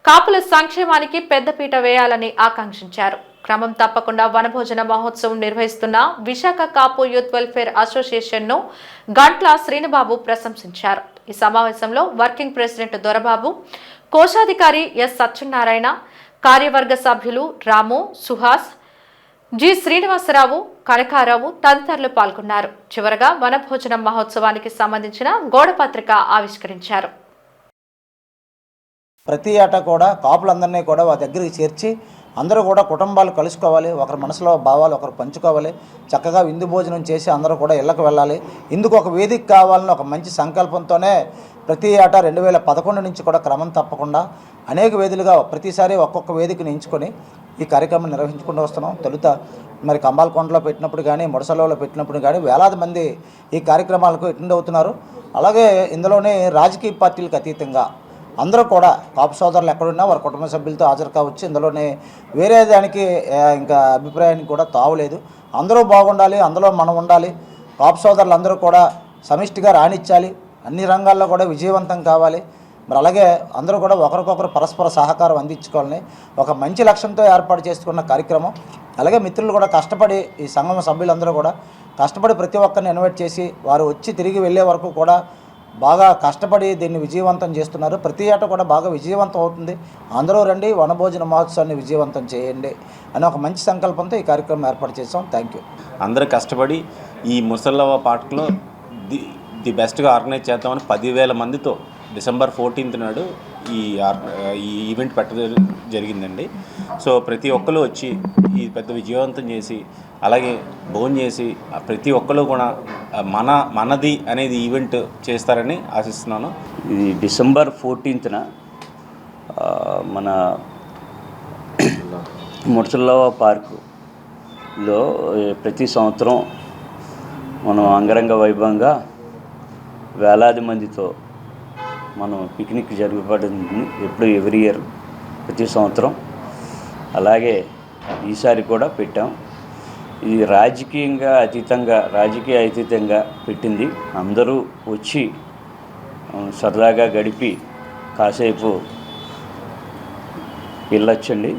కాపుల సంక్షేమానికి పెద్దపీట వేయాలని ఆకాంక్షించారు. క్రమం తప్పకుండా వనభోజన మహోత్సవం నిర్వహిస్తున్న విశాఖ కాపు యూత్ వెల్ఫేర్ అసోసియేషన్ ను గంట్ల శ్రీనుబాబు ప్రశంసించారు. ఈ సమావేశంలో వర్కింగ్ ప్రెసిడెంట్ దొరబాబు, కోశాధికారి ఎస్ సత్యనారాయణ, కార్యవర్గ సభ్యులు రాము, సుహాస్, జి శ్రీనివాసరావు, కనకారావు తదితరులు పాల్గొన్నారు. చివరగా వనభోజనం మహోత్సవానికి సంబంధించిన గోడపత్రిక ఆవిష్కరించారు. ప్రతి ఏటా కూడా కాపులందరినీ కూడా వారి దగ్గరికి చేర్చి అందరూ కూడా కుటుంబాలు కలుసుకోవాలి, ఒకరి మనసులో భావాలు ఒకరు పంచుకోవాలి, చక్కగా విందు భోజనం చేసి అందరూ కూడా ఇళ్లకు వెళ్ళాలి. ఇందుకు ఒక వేదిక కావాలని ఒక మంచి సంకల్పంతోనే ప్రతి ఏటా 2011 నుంచి కూడా క్రమం తప్పకుండా అనేక వేదికలుగా ప్రతిసారి ఒక్కొక్క వేదికను ఎంచుకొని ఈ కార్యక్రమం నిర్వహించుకుంటూ వస్తున్నాం. తొలుత మరి కంబాలకొండలో పెట్టినప్పుడు కానీ, ముడసలలో పెట్టినప్పుడు కానీ వేలాది మంది ఈ కార్యక్రమాలకు అటెండ్ అవుతున్నారు. అలాగే ఇందులోనే రాజకీయ పార్టీలకు అతీతంగా అందరూ కూడా కాపు సోదరులు ఎక్కడున్నా వారి కుటుంబ సభ్యులతో హాజరు కావచ్చు. ఇందులోనే వేరే దానికి ఇంకా అభిప్రాయానికి కూడా తావులేదు. అందరూ బాగుండాలి, అందులో మనం ఉండాలి. కాపు సోదరులు అందరూ కూడా సమిష్టిగా రాణించాలి, అన్ని రంగాల్లో కూడా విజయవంతం కావాలి. మరి అలాగే అందరూ కూడా ఒకరికొకరు పరస్పర సహకారం అందించుకోవాలని ఒక మంచి లక్ష్యంతో ఏర్పాటు చేసుకున్న కార్యక్రమం. అలాగే మిత్రులు కూడా కష్టపడి ఈ సంఘం సభ్యులందరూ కూడా కష్టపడి ప్రతి ఒక్కరిని ఇన్వైట్ చేసి వారు వచ్చి తిరిగి వెళ్ళే వరకు కూడా బాగా కష్టపడి దీన్ని విజయవంతం చేస్తున్నారు. ప్రతి ఏటా కూడా బాగా విజయవంతం అవుతుంది. అందరూ రండి, వనభోజన మహోత్సవాన్ని విజయవంతం చేయండి అని ఒక మంచి సంకల్పంతో ఈ కార్యక్రమం ఏర్పాటు చేసాం. Thank you. అందరూ కష్టపడి ఈ ముసళ్ళవ పార్క్లో ది బెస్ట్గా ఆర్గనైజ్ చేద్దామని 10,000 మందితో December 14th నాడు ఈ ఈవెంట్ పెట్టడం జరిగిందండి. సో ప్రతి ఒక్కరు వచ్చి ఈ పెద్ద విజయవంతం చేసి అలాగే భోజనం చేసి ప్రతి ఒక్కరు కూడా మనది అనేది ఈవెంట్ చేస్తారని ఆశిస్తున్నాను. ఇది December 14th మన ముసళ్ళవ పార్కులో ప్రతి సంవత్సరం మనం అంగరంగ వైభవంగా వేలాది మందితో మనం పిక్నిక్ జరగబడింది ఎప్పుడు ఎవ్రీ ఇయర్ ప్రతి సంవత్సరం. అలాగే ఈసారి కూడా పెట్టాం. ఇది రాజకీయ అతీతంగా పెట్టింది. అందరూ వచ్చి సరదాగా గడిపి కాసేపు వెళ్ళొచ్చండి.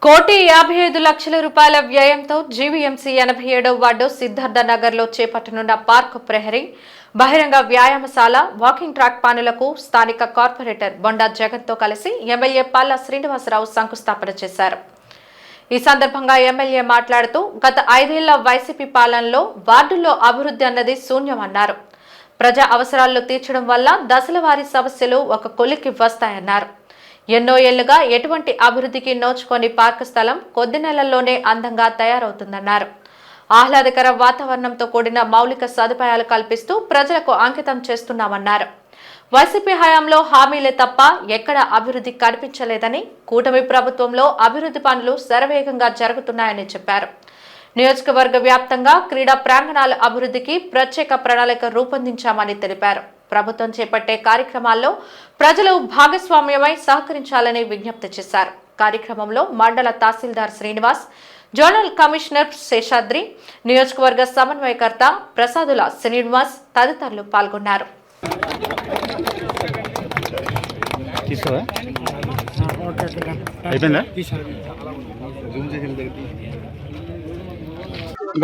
1,55,00,000 రూపాయల వ్యయంతో జీవీఎంసీ 87వ వార్డు సిద్ధార్థ నగర్లో చేపట్టనున్న పార్క్ ప్రహరీ, బహిరంగ వ్యాయామశాల, వాకింగ్ ట్రాక్ పనులకు స్థానిక కార్పొరేటర్ బొండా జగన్తో కలిసి ఎమ్మెల్యే పల్లా శ్రీనివాసరావు శంకుస్థాపన చేశారు. ఈ సందర్భంగా ఎమ్మెల్యే మాట్లాడుతూ గత 5 ఏళ్ల వైసీపీ పాలనలో వార్డుల్లో అభివృద్ధి అన్నది శూన్యమన్నారు. ప్రజా అవసరాలను తీర్చడం వల్ల దశలవారీ సమస్యలు ఒక కొలిక్కి వస్తాయన్నారు. ఎన్నో ఏళ్లుగా ఎటువంటి అభివృద్ధికి నోచుకొని పార్క్ స్థలం కొద్ది నెలల్లోనే అందంగా తయారవుతుందన్నారు. ఆహ్లాదకర వాతావరణంతో కూడిన మౌలిక సదుపాయాలు కల్పిస్తూ ప్రజలకు అంకితం చేస్తున్నామన్నారు. వైసీపీ హయాంలో హామీలే తప్ప ఎక్కడ అభివృద్ధి కనిపించలేదని, కూటమి ప్రభుత్వంలో అభివృద్ధి పనులు శరవేగంగా జరుగుతున్నాయని చెప్పారు. నియోజకవర్గ వ్యాప్తంగా క్రీడా ప్రాంగణాల అభివృద్ధికి ప్రత్యేక ప్రణాళిక రూపొందించామని తెలిపారు. ప్రభుత్వం చేపట్టే కార్యక్రమాల్లో ప్రజలు భాగస్వామ్యమై సహకరించాలని విజ్ఞప్తి చేశారు. కార్యక్రమంలో మండల తహసీల్దార్ శ్రీనివాస్, జోనల్ కమిషనర్ శేషాద్రి, నియోజకవర్గ సమన్వయకర్త ప్రసాదుల శ్రీనివాస్ తదితరులు పాల్గొన్నారు.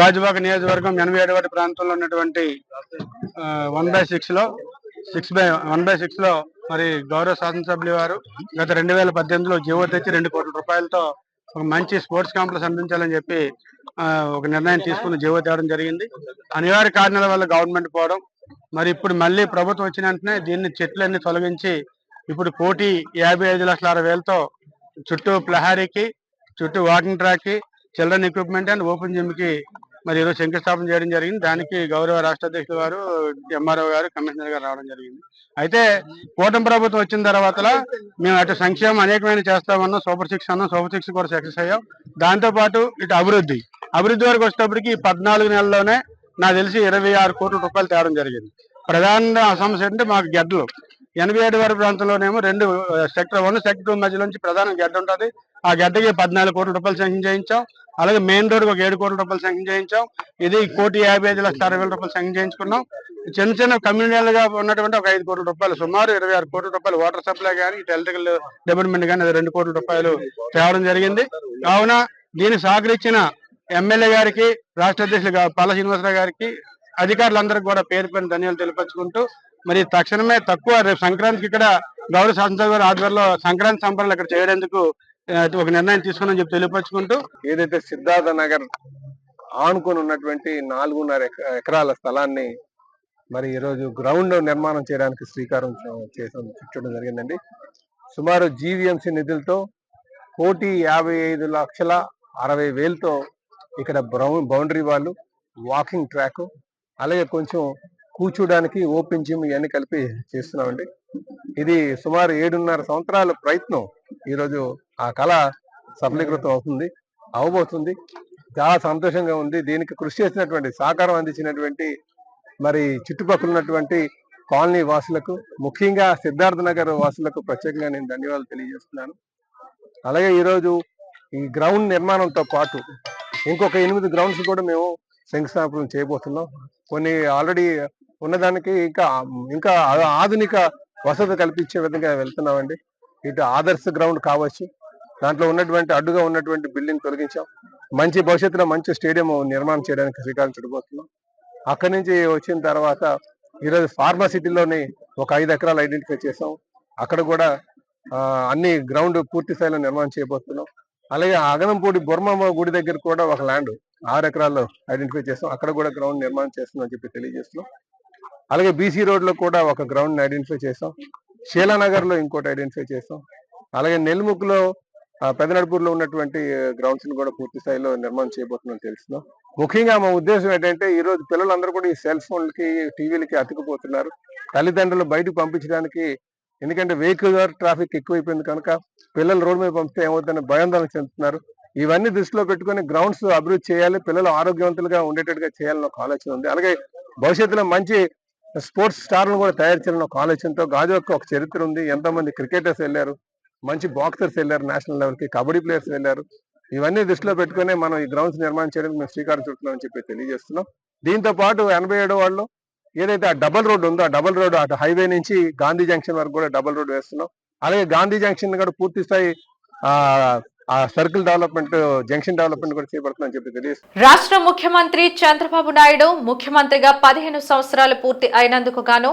గాజువాక నియోజకవర్గం 87 వాటి ప్రాంతంలో ఉన్నటువంటి 1/6 లో మరి గౌరవ శాసనసభ్యులు వారు గత 2018లో జీవో తెచ్చి 2 కోట్ల రూపాయలతో ఒక మంచి స్పోర్ట్స్ కాంప్లెక్స్ అందించాలని చెప్పి ఒక నిర్ణయం తీసుకుని జీవో తేవడం జరిగింది. అనివార్య కారణాల వల్ల గవర్నమెంట్ పోవడం, మరి ఇప్పుడు మళ్ళీ ప్రభుత్వం వచ్చిన వెంటనే దీన్ని చెట్లన్నీ తొలగించి ఇప్పుడు 1,55,60,000తో చుట్టూ ప్రహరీకి, చుట్టూ వాకింగ్ ట్రాక్ కి, children equipment and open gym కి మరి ఈరోజు శంకుస్థాపన చేయడం జరిగింది. దానికి గౌరవ రాష్ట్ర అధ్యక్షులు గారు, ఎంఆర్ఓ గారు, కమిషనర్ గారు రావడం జరిగింది. అయితే కూటమి ప్రభుత్వం వచ్చిన తర్వాత మేము అటు సంక్షేమం అనేకమైన చేస్తామన్నాం. సూపర్ 6 అన్నాం, సూపర్ 6 కూడా సక్సెస్ అయ్యాం. దాంతో పాటు ఇటు అభివృద్ధి వరకు వచ్చేటప్పటికి 14 నెలల్లోనే నాకు తెలిసి 26 కోట్ల రూపాయలు తేవడం జరిగింది. ప్రధాన సమస్య అంటే మాకు గెడ్డలు 87 వారి ప్రాంతంలోనేమో 2 సెక్టర్ 1, సెక్టర్ 2 మధ్యలో నుంచి ప్రధాన గెడ్డ ఉంటుంది. ఆ గెడ్డకి 14 కోట్ల రూపాయలు శాంక్షన్ చేయించాం. అలాగే మెయిన్ రోడ్ ఒక 7 కోట్ల రూపాయలు శాంక్షన్ చేయించాం. ఇది 1,55,60,000 రూపాయలు శాంక్షన్ చేయించుకున్నాం. చిన్న చిన్న కమ్యూనిటీలుగా ఉన్నటువంటి ఒక 5 కోట్ల రూపాయలు, సుమారు 26 కోట్ల రూపాయలు వాటర్ సప్లై కానీ, ఇటు ఎలక్ట్రికల్ డిపార్ట్మెంట్ కానీ 2 కోట్ల రూపాయలు తేవడం జరిగింది. కావున దీన్ని సహకరించిన ఎమ్మెల్యే గారికి, రాష్ట్ర అధ్యక్షులు పల్లా శ్రీనివాసరావు గారికి, అధికారులందరికీ కూడా పేరు ధన్యవాదాలు తెలియపరుచుకుంటూ, మరి తక్షణమే తక్కువ రేపు సంక్రాంతికి ఇక్కడ గౌరవ శాసనసభ గారి ఆధ్వర్యంలో సంక్రాంతి సంబరాలు ఇక్కడ చేయడానికి ఒక నిర్ణయం తీసుకుని చెప్పి తెలియపరుచుకుంటూ, ఏదైతే సిద్ధార్థ నగర్ ఆనుకొని ఉన్నటువంటి 4.5 ఎకరాల స్థలాన్ని మరి ఈరోజు గ్రౌండ్ నిర్మాణం చేయడానికి శ్రీకారం చుట్టడం జరిగిందండి. సుమారు జీవీఎంసీ నిధులతో 1,55,60,000తో ఇక్కడ బౌండరీ వాళ్ళు, వాకింగ్ ట్రాక్, అలాగే కొంచెం కూర్చోడానికి ఓపెన్ జిమ్ ఇవన్నీ కలిపి చేస్తున్నామండి. ఇది సుమారు 7.5 సంవత్సరాల ప్రయత్నం. ఈరోజు ఆ కళ సఫలీకృతం అవబోతుంది. చాలా సంతోషంగా ఉంది. దీనికి కృషి చేసినటువంటి, సహకారం అందించినటువంటి మరి చుట్టుపక్కల ఉన్నటువంటి కాలనీ వాసులకు, ముఖ్యంగా సిద్ధార్థ నగర్ వాసులకు ప్రత్యేకంగా నేను ధన్యవాదాలు తెలియజేస్తున్నాను. అలాగే ఈరోజు ఈ గ్రౌండ్ నిర్మాణంతో పాటు ఇంకొక 8 గ్రౌండ్స్ కూడా మేము శంకుస్థాపన చేయబోతున్నాం. కొన్ని ఆల్రెడీ ఉన్నదానికి ఇంకా ఆధునిక వసతి కల్పించే విధంగా వెళ్తున్నామండి. ఇటు ఆదర్శ గ్రౌండ్ కావచ్చు, దాంట్లో ఉన్నటువంటి అడ్డుగా ఉన్నటువంటి బిల్డింగ్ తొలగించాం. మంచి భవిష్యత్తులో మంచి స్టేడియం నిర్మాణం చేయడానికి శ్రీకారం చుట్టబోతున్నాం. అక్కడి నుంచి వచ్చిన తర్వాత ఈరోజు ఫార్మాసిటీలోని ఒక 5 ఎకరాలు ఐడెంటిఫై చేసాం. అక్కడ కూడా అన్ని గ్రౌండ్ పూర్తి స్థాయిలో నిర్మాణం చేయబోతున్నాం. అలాగే అగనంపూడి బొర్మమ్మ గుడి దగ్గర కూడా ఒక ల్యాండ్ 6 ఎకరాల్లో ఐడెంటిఫై చేస్తాం. అక్కడ కూడా గ్రౌండ్ నిర్మాణం చేస్తున్నాం అని చెప్పి తెలియజేస్తున్నాం. అలాగే బీసీ రోడ్లో కూడా ఒక గ్రౌండ్ ఐడెంటిఫై చేస్తాం. శీలానగర్ లో ఇంకోటి ఐడెంటిఫై చేస్తాం. అలాగే నెల్ముక్లో పెదనడుపూర్లో ఉన్నటువంటి గ్రౌండ్స్ ని కూడా పూర్తి స్థాయిలో నిర్మాణం చేయబోతున్నాం తెలుస్తున్నాం. ముఖ్యంగా మా ఉద్దేశం ఏంటంటే ఈ రోజు పిల్లలందరూ కూడా ఈ సెల్ ఫోన్లకి టీవీలకి అతుకుపోతున్నారు. తల్లిదండ్రులు బయటకు పంపించడానికి, ఎందుకంటే వెహికల్ ట్రాఫిక్ ఎక్కువైపోయింది కనుక పిల్లలు రోడ్డు మీద పంపితే ఏమవుతుందని భయాందోళన చెందుతున్నారు. ఇవన్నీ దృష్టిలో పెట్టుకుని గ్రౌండ్స్ అభివృద్ధి చేయాలి, పిల్లలు ఆరోగ్యవంతులుగా ఉండేటట్టుగా చేయాలని ఒక ఆలోచన ఉంది. అలాగే భవిష్యత్తులో మంచి స్పోర్ట్స్ స్టార్లను కూడా తయారు చేయాలని ఒక ఆలోచనతో గాజువాక ఒక చరిత్ర ఉంది. ఎంతో మంది క్రికెటర్స్ వెళ్ళారు, మంచి బాక్సర్స్ వెళ్ళారు, నేషనల్ లెవెల్కి కబడ్డీ ప్లేయర్స్ వెళ్ళారు. ఇవన్నీ దృష్టిలో పెట్టుకుని మనం ఈ గ్రౌండ్స్ నిర్మాణం చేయడానికి మేము శ్రీకారం చుడుతున్నామని చెప్పి తెలియజేస్తున్నాం. దీంతో పాటు 87 వాళ్ళు ఏదైతే ఆ డబల్ రోడ్ ఉందో, ఆ డబల్ రోడ్ అటు హైవే నుంచి గాంధీ జంక్షన్ వరకు కూడా డబల్ రోడ్ వేస్తున్నాం. అలాగే గాంధీ జంక్షన్ కూడా పూర్తి స్థాయి ఆ సర్కిల్ డెవలప్మెంట్, జంక్షన్ డెవలప్మెంట్ కూడా చేపడుతుందని చెప్పి తెలియజేస్తున్నాం. రాష్ట్ర ముఖ్యమంత్రి చంద్రబాబు నాయుడు ముఖ్యమంత్రిగా 15 సంవత్సరాలు పూర్తి అయినందుకు గాను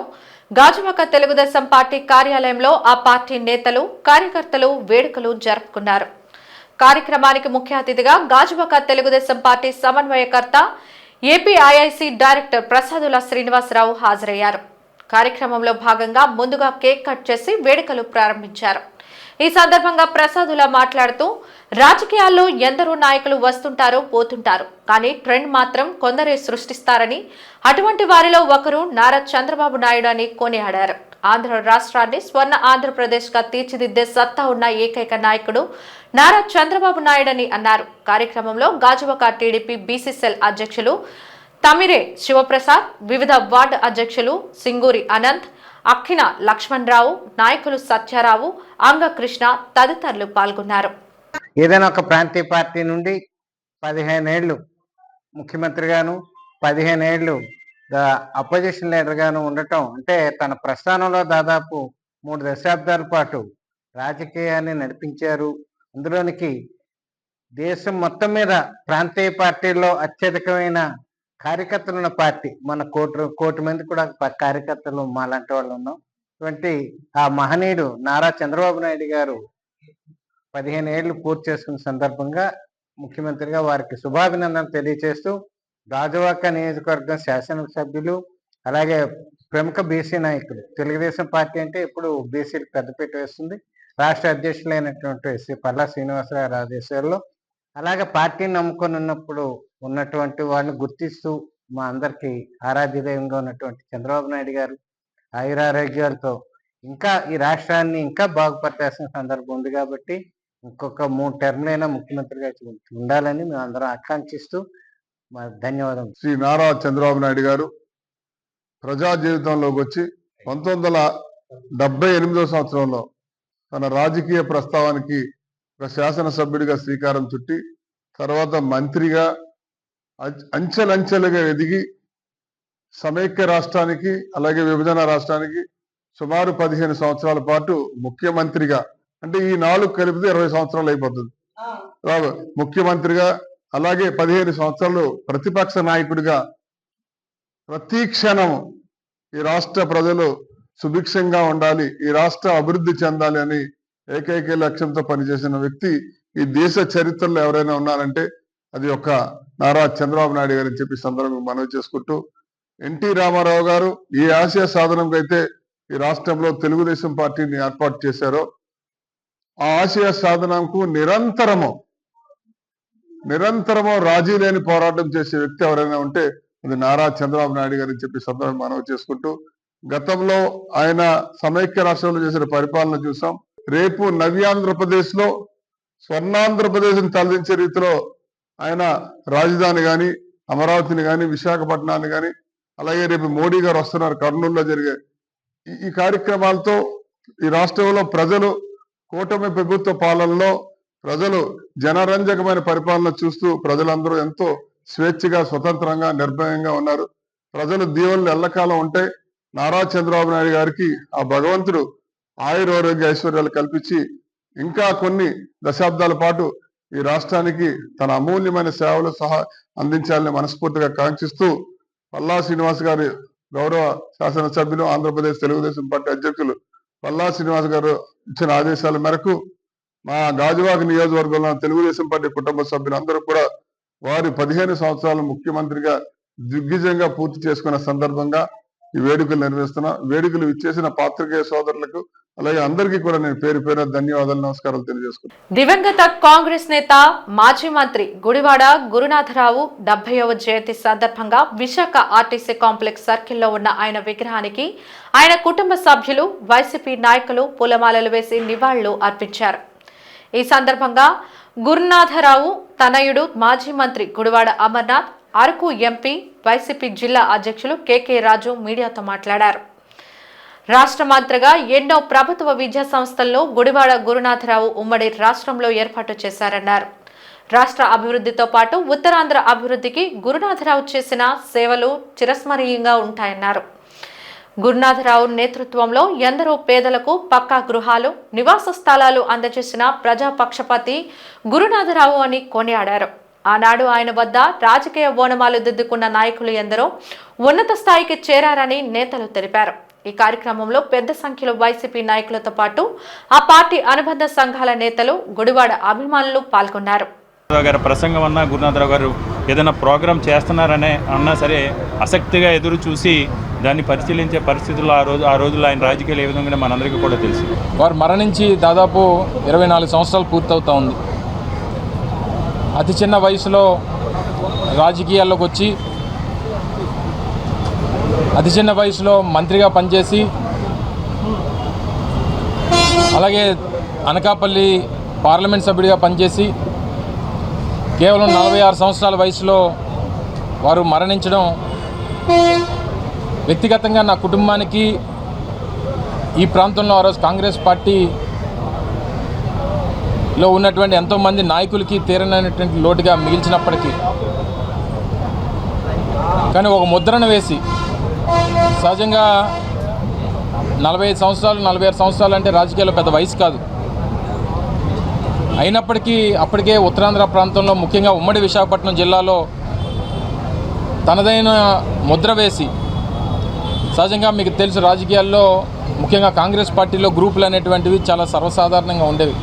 గాజువాక తెలుగుదేశం పార్టీ కార్యాలయంలో ఆ పార్టీ నేతలు, కార్యకర్తలు వేడుకలు జరుపుకున్నారు. కార్యక్రమానికి ముఖ్య అతిథిగా గాజువాక తెలుగుదేశం పార్టీ సమన్వయకర్త, ఏపీఐఐసి డైరెక్టర్ ప్రసాదుల శ్రీనివాసరావు హాజరయ్యారు. కార్యక్రమంలో భాగంగా ముందుగా కేక్ కట్ చేసి వేడుకలు ప్రారంభించారు. ఈ సందర్భంగా ప్రసాదుల మాట్లాడుతూ, రాజకీయాల్లో ఎందరో నాయకులు వస్తుంటారో పోతుంటారు, కానీ ట్రెండ్ మాత్రం కొందరే సృష్టిస్తారని, అటువంటి వారిలో ఒకరు నారా చంద్రబాబు నాయుడు అని కొనియాడారు. ఆంధ్ర రాష్ట్రాన్ని స్వర్ణ ఆంధ్రప్రదేశ్ గా తీర్చిదిద్దే సత్తా ఉన్న ఏకైక నాయకుడు నారా చంద్రబాబు నాయుడు అని అన్నారు. కార్యక్రమంలో గాజువాక టీడీపీ బీసీ సెల్ అధ్యక్షులు తమిరే శివప్రసాద్, వివిధ వార్డు అధ్యక్షులు సింగూరి అనంత్, అక్కిన లక్ష్మణరావు, నాయకులు సత్యారావు, అంగకృష్ణ తదితరులు పాల్గొన్నారు. ఏదైనా ఒక ప్రాంతీయ పార్టీ నుండి 15 ఏళ్ళు ముఖ్యమంత్రిగాను, 15 ఏళ్ళు అపోజిషన్ లీడర్ గాను ఉండటం అంటే తన ప్రస్థానంలో దాదాపు 3 దశాబ్దాల పాటు రాజకీయాన్ని నడిపించారు. అందులోనికి దేశం మొత్తం మీద ప్రాంతీయ పార్టీల్లో అత్యధికమైన కార్యకర్తలు ఉన్న పార్టీ మన కోటి మంది కూడా కార్యకర్తలు మాలాంటి వాళ్ళు ఉన్నాం. ఇటువంటి ఆ మహనీయుడు నారా చంద్రబాబు నాయుడు గారు 15 ఏళ్ళు పూర్తి చేసుకున్న సందర్భంగా ముఖ్యమంత్రిగా వారికి శుభాభినందనలు తెలియజేస్తూ, గాజువాక నియోజకవర్గం శాసనసభ్యులు అలాగే ప్రముఖ బీసీ నాయకులు, తెలుగుదేశం పార్టీ అంటే ఇప్పుడు బీసీలు పెద్దపీట వేస్తుంది, రాష్ట్ర అధ్యక్షులైనటువంటి శ్రీ పల్లా శ్రీనివాసరావు ఆదేశాల్లో, అలాగే పార్టీని నమ్ముకొని ఉన్నప్పుడు ఉన్నటువంటి వాళ్ళని గుర్తిస్తూ మా అందరికీ ఆరాధ్యదైవంగా ఉన్నటువంటి చంద్రబాబు నాయుడు గారు ఆయురారోగ్యాలతో ఇంకా ఈ రాష్ట్రాన్ని ఇంకా బాగుపట్టాల్సిన సందర్భం ఉంది కాబట్టి ఇంకొక 3 టర్మ్లైనా ముఖ్యమంత్రిగా ఉండాలని మేము అందరం ఆకాంక్షిస్తూ ధన్యవాదాలు. శ్రీ నారా చంద్రబాబు నాయుడు గారు ప్రజా జీవితంలోకి వచ్చి 1978వ సంవత్సరంలో తన రాజకీయ ప్రస్తావానికి ఒక శాసనసభ్యుడిగా శ్రీకారం చుట్టి, తర్వాత మంత్రిగా అంచెలంచెలుగా ఎదిగి సమైక్య రాష్ట్రానికి అలాగే విభజన రాష్ట్రానికి సుమారు 15 సంవత్సరాల పాటు ముఖ్యమంత్రిగా, అంటే ఈ 4 కలిపితే 20 సంవత్సరాలు అయిపోతుంది, ముఖ్యమంత్రిగా అలాగే 15 సంవత్సరాలు ప్రతిపక్ష నాయకుడిగా ప్రతి క్షణం ఈ రాష్ట్ర ప్రజలు సుభిక్షంగా ఉండాలి, ఈ రాష్ట్ర అభివృద్ధి చెందాలి అని ఏకైక లక్ష్యంతో పనిచేసిన వ్యక్తి ఈ దేశ చరిత్రలో ఎవరైనా ఉన్నారంటే అది ఒక నారా చంద్రబాబు నాయుడు గారు అని చెప్పి సందర్భంగా మనవి చేసుకుంటూ, ఎన్టీ రామారావు గారు ఈ ఆశయ సాధనకు అయితే ఈ రాష్ట్రంలో తెలుగుదేశం పార్టీని ఏర్పాటు చేశారో, ఆ ఆశయ సాధనకు నిరంతరము రాజీ లేని పోరాటం చేసే వ్యక్తి ఎవరైనా ఉంటే అది నారా చంద్రబాబు నాయుడు గారు అని చెప్పి సందర్భంగా మనవి చేసుకుంటూ, గతంలో ఆయన సమైక్య రాష్ట్రంలో చేసిన పరిపాలన చూసాం. రేపు నవ్యాంధ్రప్రదేశ్ లో స్వర్ణాంధ్రప్రదేశ్ తలదించే రీతిలో ఆయన రాజధాని కానీ, అమరావతిని కానీ, విశాఖపట్నాన్ని కానీ, అలాగే రేపు మోడీ గారు వస్తున్నారు కర్నూలులో జరిగే ఈ కార్యక్రమాలతో ఈ రాష్ట్రంలో ప్రజలు కూటమి ప్రభుత్వ పాలనలో ప్రజలు జనరంజకమైన పరిపాలన చూస్తూ ప్రజలందరూ ఎంతో స్వేచ్ఛగా, స్వతంత్రంగా, నిర్భయంగా ఉన్నారు. ప్రజలు దీవెనలు ఎల్లకాలం ఉంటాయి. నారా చంద్రబాబు నాయుడు గారికి ఆ భగవంతుడు ఆయురారోగ్య ఐశ్వర్యాలు కల్పించి ఇంకా కొన్ని దశాబ్దాల పాటు ఈ రాష్ట్రానికి తన అమూల్యమైన సేవలు అందించాలని మనస్ఫూర్తిగా కాంక్షిస్తూ పల్లా శ్రీనివాస్ గారి గౌరవ శాసనసభ్యులు ఆంధ్రప్రదేశ్ తెలుగుదేశం పార్టీ అధ్యక్షులు పల్లా శ్రీనివాస్ గారు ఇచ్చిన ఆదేశాల మేరకు మా గాజువాక నియోజకవర్గంలో తెలుగుదేశం పార్టీ కుటుంబ సభ్యులందరూ కూడా వారి 15 సంవత్సరాలు ముఖ్యమంత్రిగా దిగ్విజయంగా పూర్తి చేసుకున్న సందర్భంగా ఈ వేడుకలు నిర్వహిస్తున్నాం. వేడుకలు ఇచ్చేసిన పాత్రికేయ సోదరులకు అలాగే అందరికీ కూడా నేను పేరు పేరు ధన్యవాదాలు, నమస్కారాలు తెలియజేసుకుంటాను. దివంగత కాంగ్రెస్ నేత మాజీ మంత్రి గుడివాడ గురునాథరావు 70వ జయంతి సందర్భంగా విశాఖ ఆర్టీసీ కాంప్లెక్స్ సర్కిల్లో ఉన్న ఆయన విగ్రహానికి ఆయన కుటుంబ సభ్యులు వైసీపీ నాయకులు పూలమాలలు వేసి నివాళులు అర్పించారు. ఈ సందర్భంగా గురునాథరావు తనయుడు మాజీ మంత్రి గుడివాడ అమర్నాథ్, అరకు ఎంపీ వైసీపీ జిల్లా అధ్యక్షులు కేకే రాజు మీడియాతో మాట్లాడారు. రాష్ట్ర మంత్రిగా ఎన్నో ప్రభుత్వ విద్యా సంస్థల్లో గుడివాడ గురునాథరావు ఉమ్మడి రాష్ట్రంలో ఏర్పాటు చేశారన్నారు. రాష్ట్ర అభివృద్ధితో పాటు ఉత్తరాంధ్ర అభివృద్ధికి గురునాథరావు చేసిన సేవలు చిరస్మరణీయంగా ఉంటాయన్నారు. గురునాథరావు నేతృత్వంలో ఎందరో పేదలకు పక్కా గృహాలు, నివాస స్థలాలు అందజేసిన ప్రజాపక్షపాతి గురునాథరావు అని కొనియాడారు. ఆనాడు ఆయన వద్ద రాజకీయ ఓనమాలు దిద్దుకున్న నాయకులు ఎందరో ఉన్నత స్థాయికి చేరారని నేతలు తెలిపారు. ఈ కార్యక్రమంలో పెద్ద సంఖ్యలో వైసీపీ నాయకులతో పాటు ఆ పార్టీ అనుబంధ సంఘాల నేతలు, గుడివాడ అభిమానులు పాల్గొన్నారు. గారి ప్రసంగం అన్నా, గురునాథరావు గారు ఏదైనా ప్రోగ్రాం చేస్తున్నారనే అన్నా సరే ఆసక్తిగా ఎదురు చూసి దాన్ని పరిశీలించే పరిస్థితుల్లో ఆ రోజుల్లో ఆయన రాజకీయాలు ఏ విధంగా మనందరికీ కూడా తెలుసు. వారు మరణించి దాదాపు 24 సంవత్సరాలు పూర్తవుతా ఉంది. అతి చిన్న వయసులో రాజకీయాల్లోకి వచ్చి అతి చిన్న వయసులో మంత్రిగా పనిచేసి అలాగే అనకాపల్లి పార్లమెంట్ సభ్యుడిగా పనిచేసి కేవలం 46 సంవత్సరాల వయసులో వారు మరణించడం వ్యక్తిగతంగా నా కుటుంబానికి, ఈ ప్రాంతంలో ఆ రోజు కాంగ్రెస్ పార్టీలో ఉన్నటువంటి ఎంతోమంది నాయకులకి తీరనైనటువంటి లోటుగా మిగిల్చినప్పటికీ కానీ ఒక ముద్రను వేసి, సహజంగా 45 సంవత్సరాలు 46 సంవత్సరాలు అంటే రాజకీయాల్లో పెద్ద వయసు కాదు. అయినప్పటికీ అప్పటికే ఉత్తరాంధ్ర ప్రాంతంలో ముఖ్యంగా ఉమ్మడి విశాఖపట్నం జిల్లాలో తనదైన ముద్ర వేసి, సహజంగా మీకు తెలుసు రాజకీయాల్లో ముఖ్యంగా కాంగ్రెస్ పార్టీలో గ్రూపులు అనేటువంటివి చాలా సర్వసాధారణంగా ఉండేవి.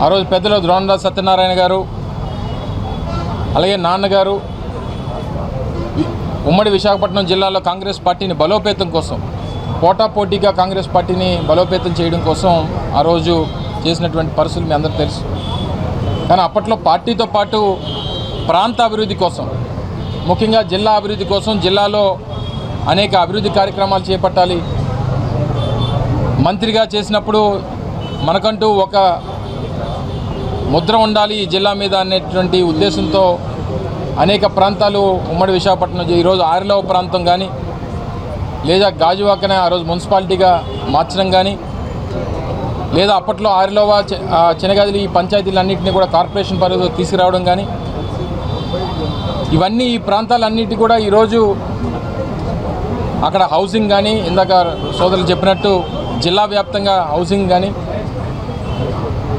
ఆ రోజు పెద్దలు ద్రోణరాజు సత్యనారాయణ గారు అలాగే నాన్నగారు ఉమ్మడి విశాఖపట్నం జిల్లాలో కాంగ్రెస్ పార్టీని బలోపేతం కోసం, పోటాపోటీగా కాంగ్రెస్ పార్టీని బలోపేతం చేయడం కోసం ఆ రోజు చేసినటువంటి పరిస్థితులు మీ అందరికీ తెలుసు. కానీ అప్పట్లో పార్టీతో పాటు ప్రాంత అభివృద్ధి కోసం, ముఖ్యంగా జిల్లా అభివృద్ధి కోసం జిల్లాలో అనేక అభివృద్ధి కార్యక్రమాలు చేపట్టాలి. మంత్రిగా చేసినప్పుడు మనకంటూ ఒక ముద్ర ఉండాలి ఈ జిల్లా మీద అనేటువంటి ఉద్దేశంతో అనేక ప్రాంతాలు ఉమ్మడి విశాఖపట్నం, ఈరోజు ఆరిలవ ప్రాంతం కానీ లేదా గాజువాకనే ఆ రోజు మున్సిపాలిటీగా మార్చడం కానీ, లేదా అప్పట్లో ఆరిలోవ చినగదిలి ఈ పంచాయతీలన్నింటినీ కూడా కార్పొరేషన్ పరిధిలో తీసుకురావడం కానీ, ఇవన్నీ ఈ ప్రాంతాలన్నిటి కూడా ఈరోజు అక్కడ హౌసింగ్ కానీ, ఇందాక సోదరులు చెప్పినట్టు జిల్లా వ్యాప్తంగా హౌసింగ్ కానీ,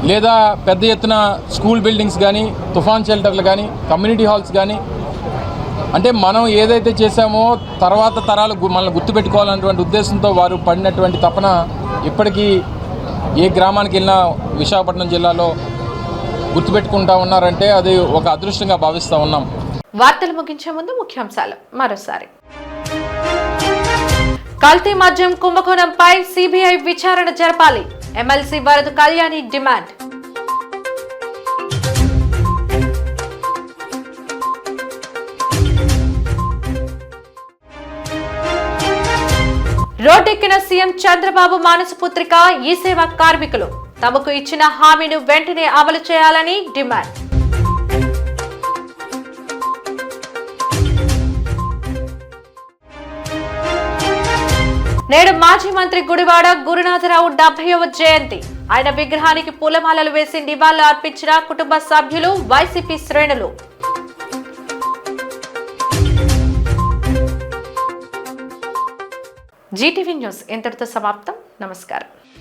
లేదా పెద్ద ఎత్తున స్కూల్ బిల్డింగ్స్ కానీ, తుఫాన్ షెల్టర్లు కానీ, కమ్యూనిటీ హాల్స్ కానీ, అంటే మనం ఏదైతే చేశామో తర్వాత తరాలు మనల్ని గుర్తుపెట్టుకోవాలన్నటువంటి ఉద్దేశంతో వారు పడినటువంటి తపన ఇప్పటికీ ఏ గ్రామానికి వెళ్ళినా విశాఖపట్నం జిల్లాలో గుర్తుపెట్టుకుంటా ఉన్నారంటే అది ఒక అదృష్టంగా భావిస్తూ ఉన్నాం. వార్తలు ముగించే ముందు ముఖ్యాంశాలు మరోసారి. కల్తీ మద్యం కుంభకోణంపై సిబిఐ విచారణ జరపాలి, ఎమ్మెల్సీ వరద కళ్యాణి డిమాండ్. రోడ్డెక్కిన సీఎం చంద్రబాబు మానసపుత్రిక ఈ సేవా కార్మికులు తమకు ఇచ్చిన హామీని వెంటనే అమలు చేయాలని డిమాండ్. నేడు మాజీ మంత్రి గుడివాడ గురునాథరావు 70వ జయంతి. ఆయన విగ్రహానికి పూలమాలలు వేసి నివాళులు అర్పించిన కుటుంబ సభ్యులు, వైసీపీ శ్రేణులు. జీటీవీ న్యూస్ ఇంతటితో సమాప్తం. నమస్కారం.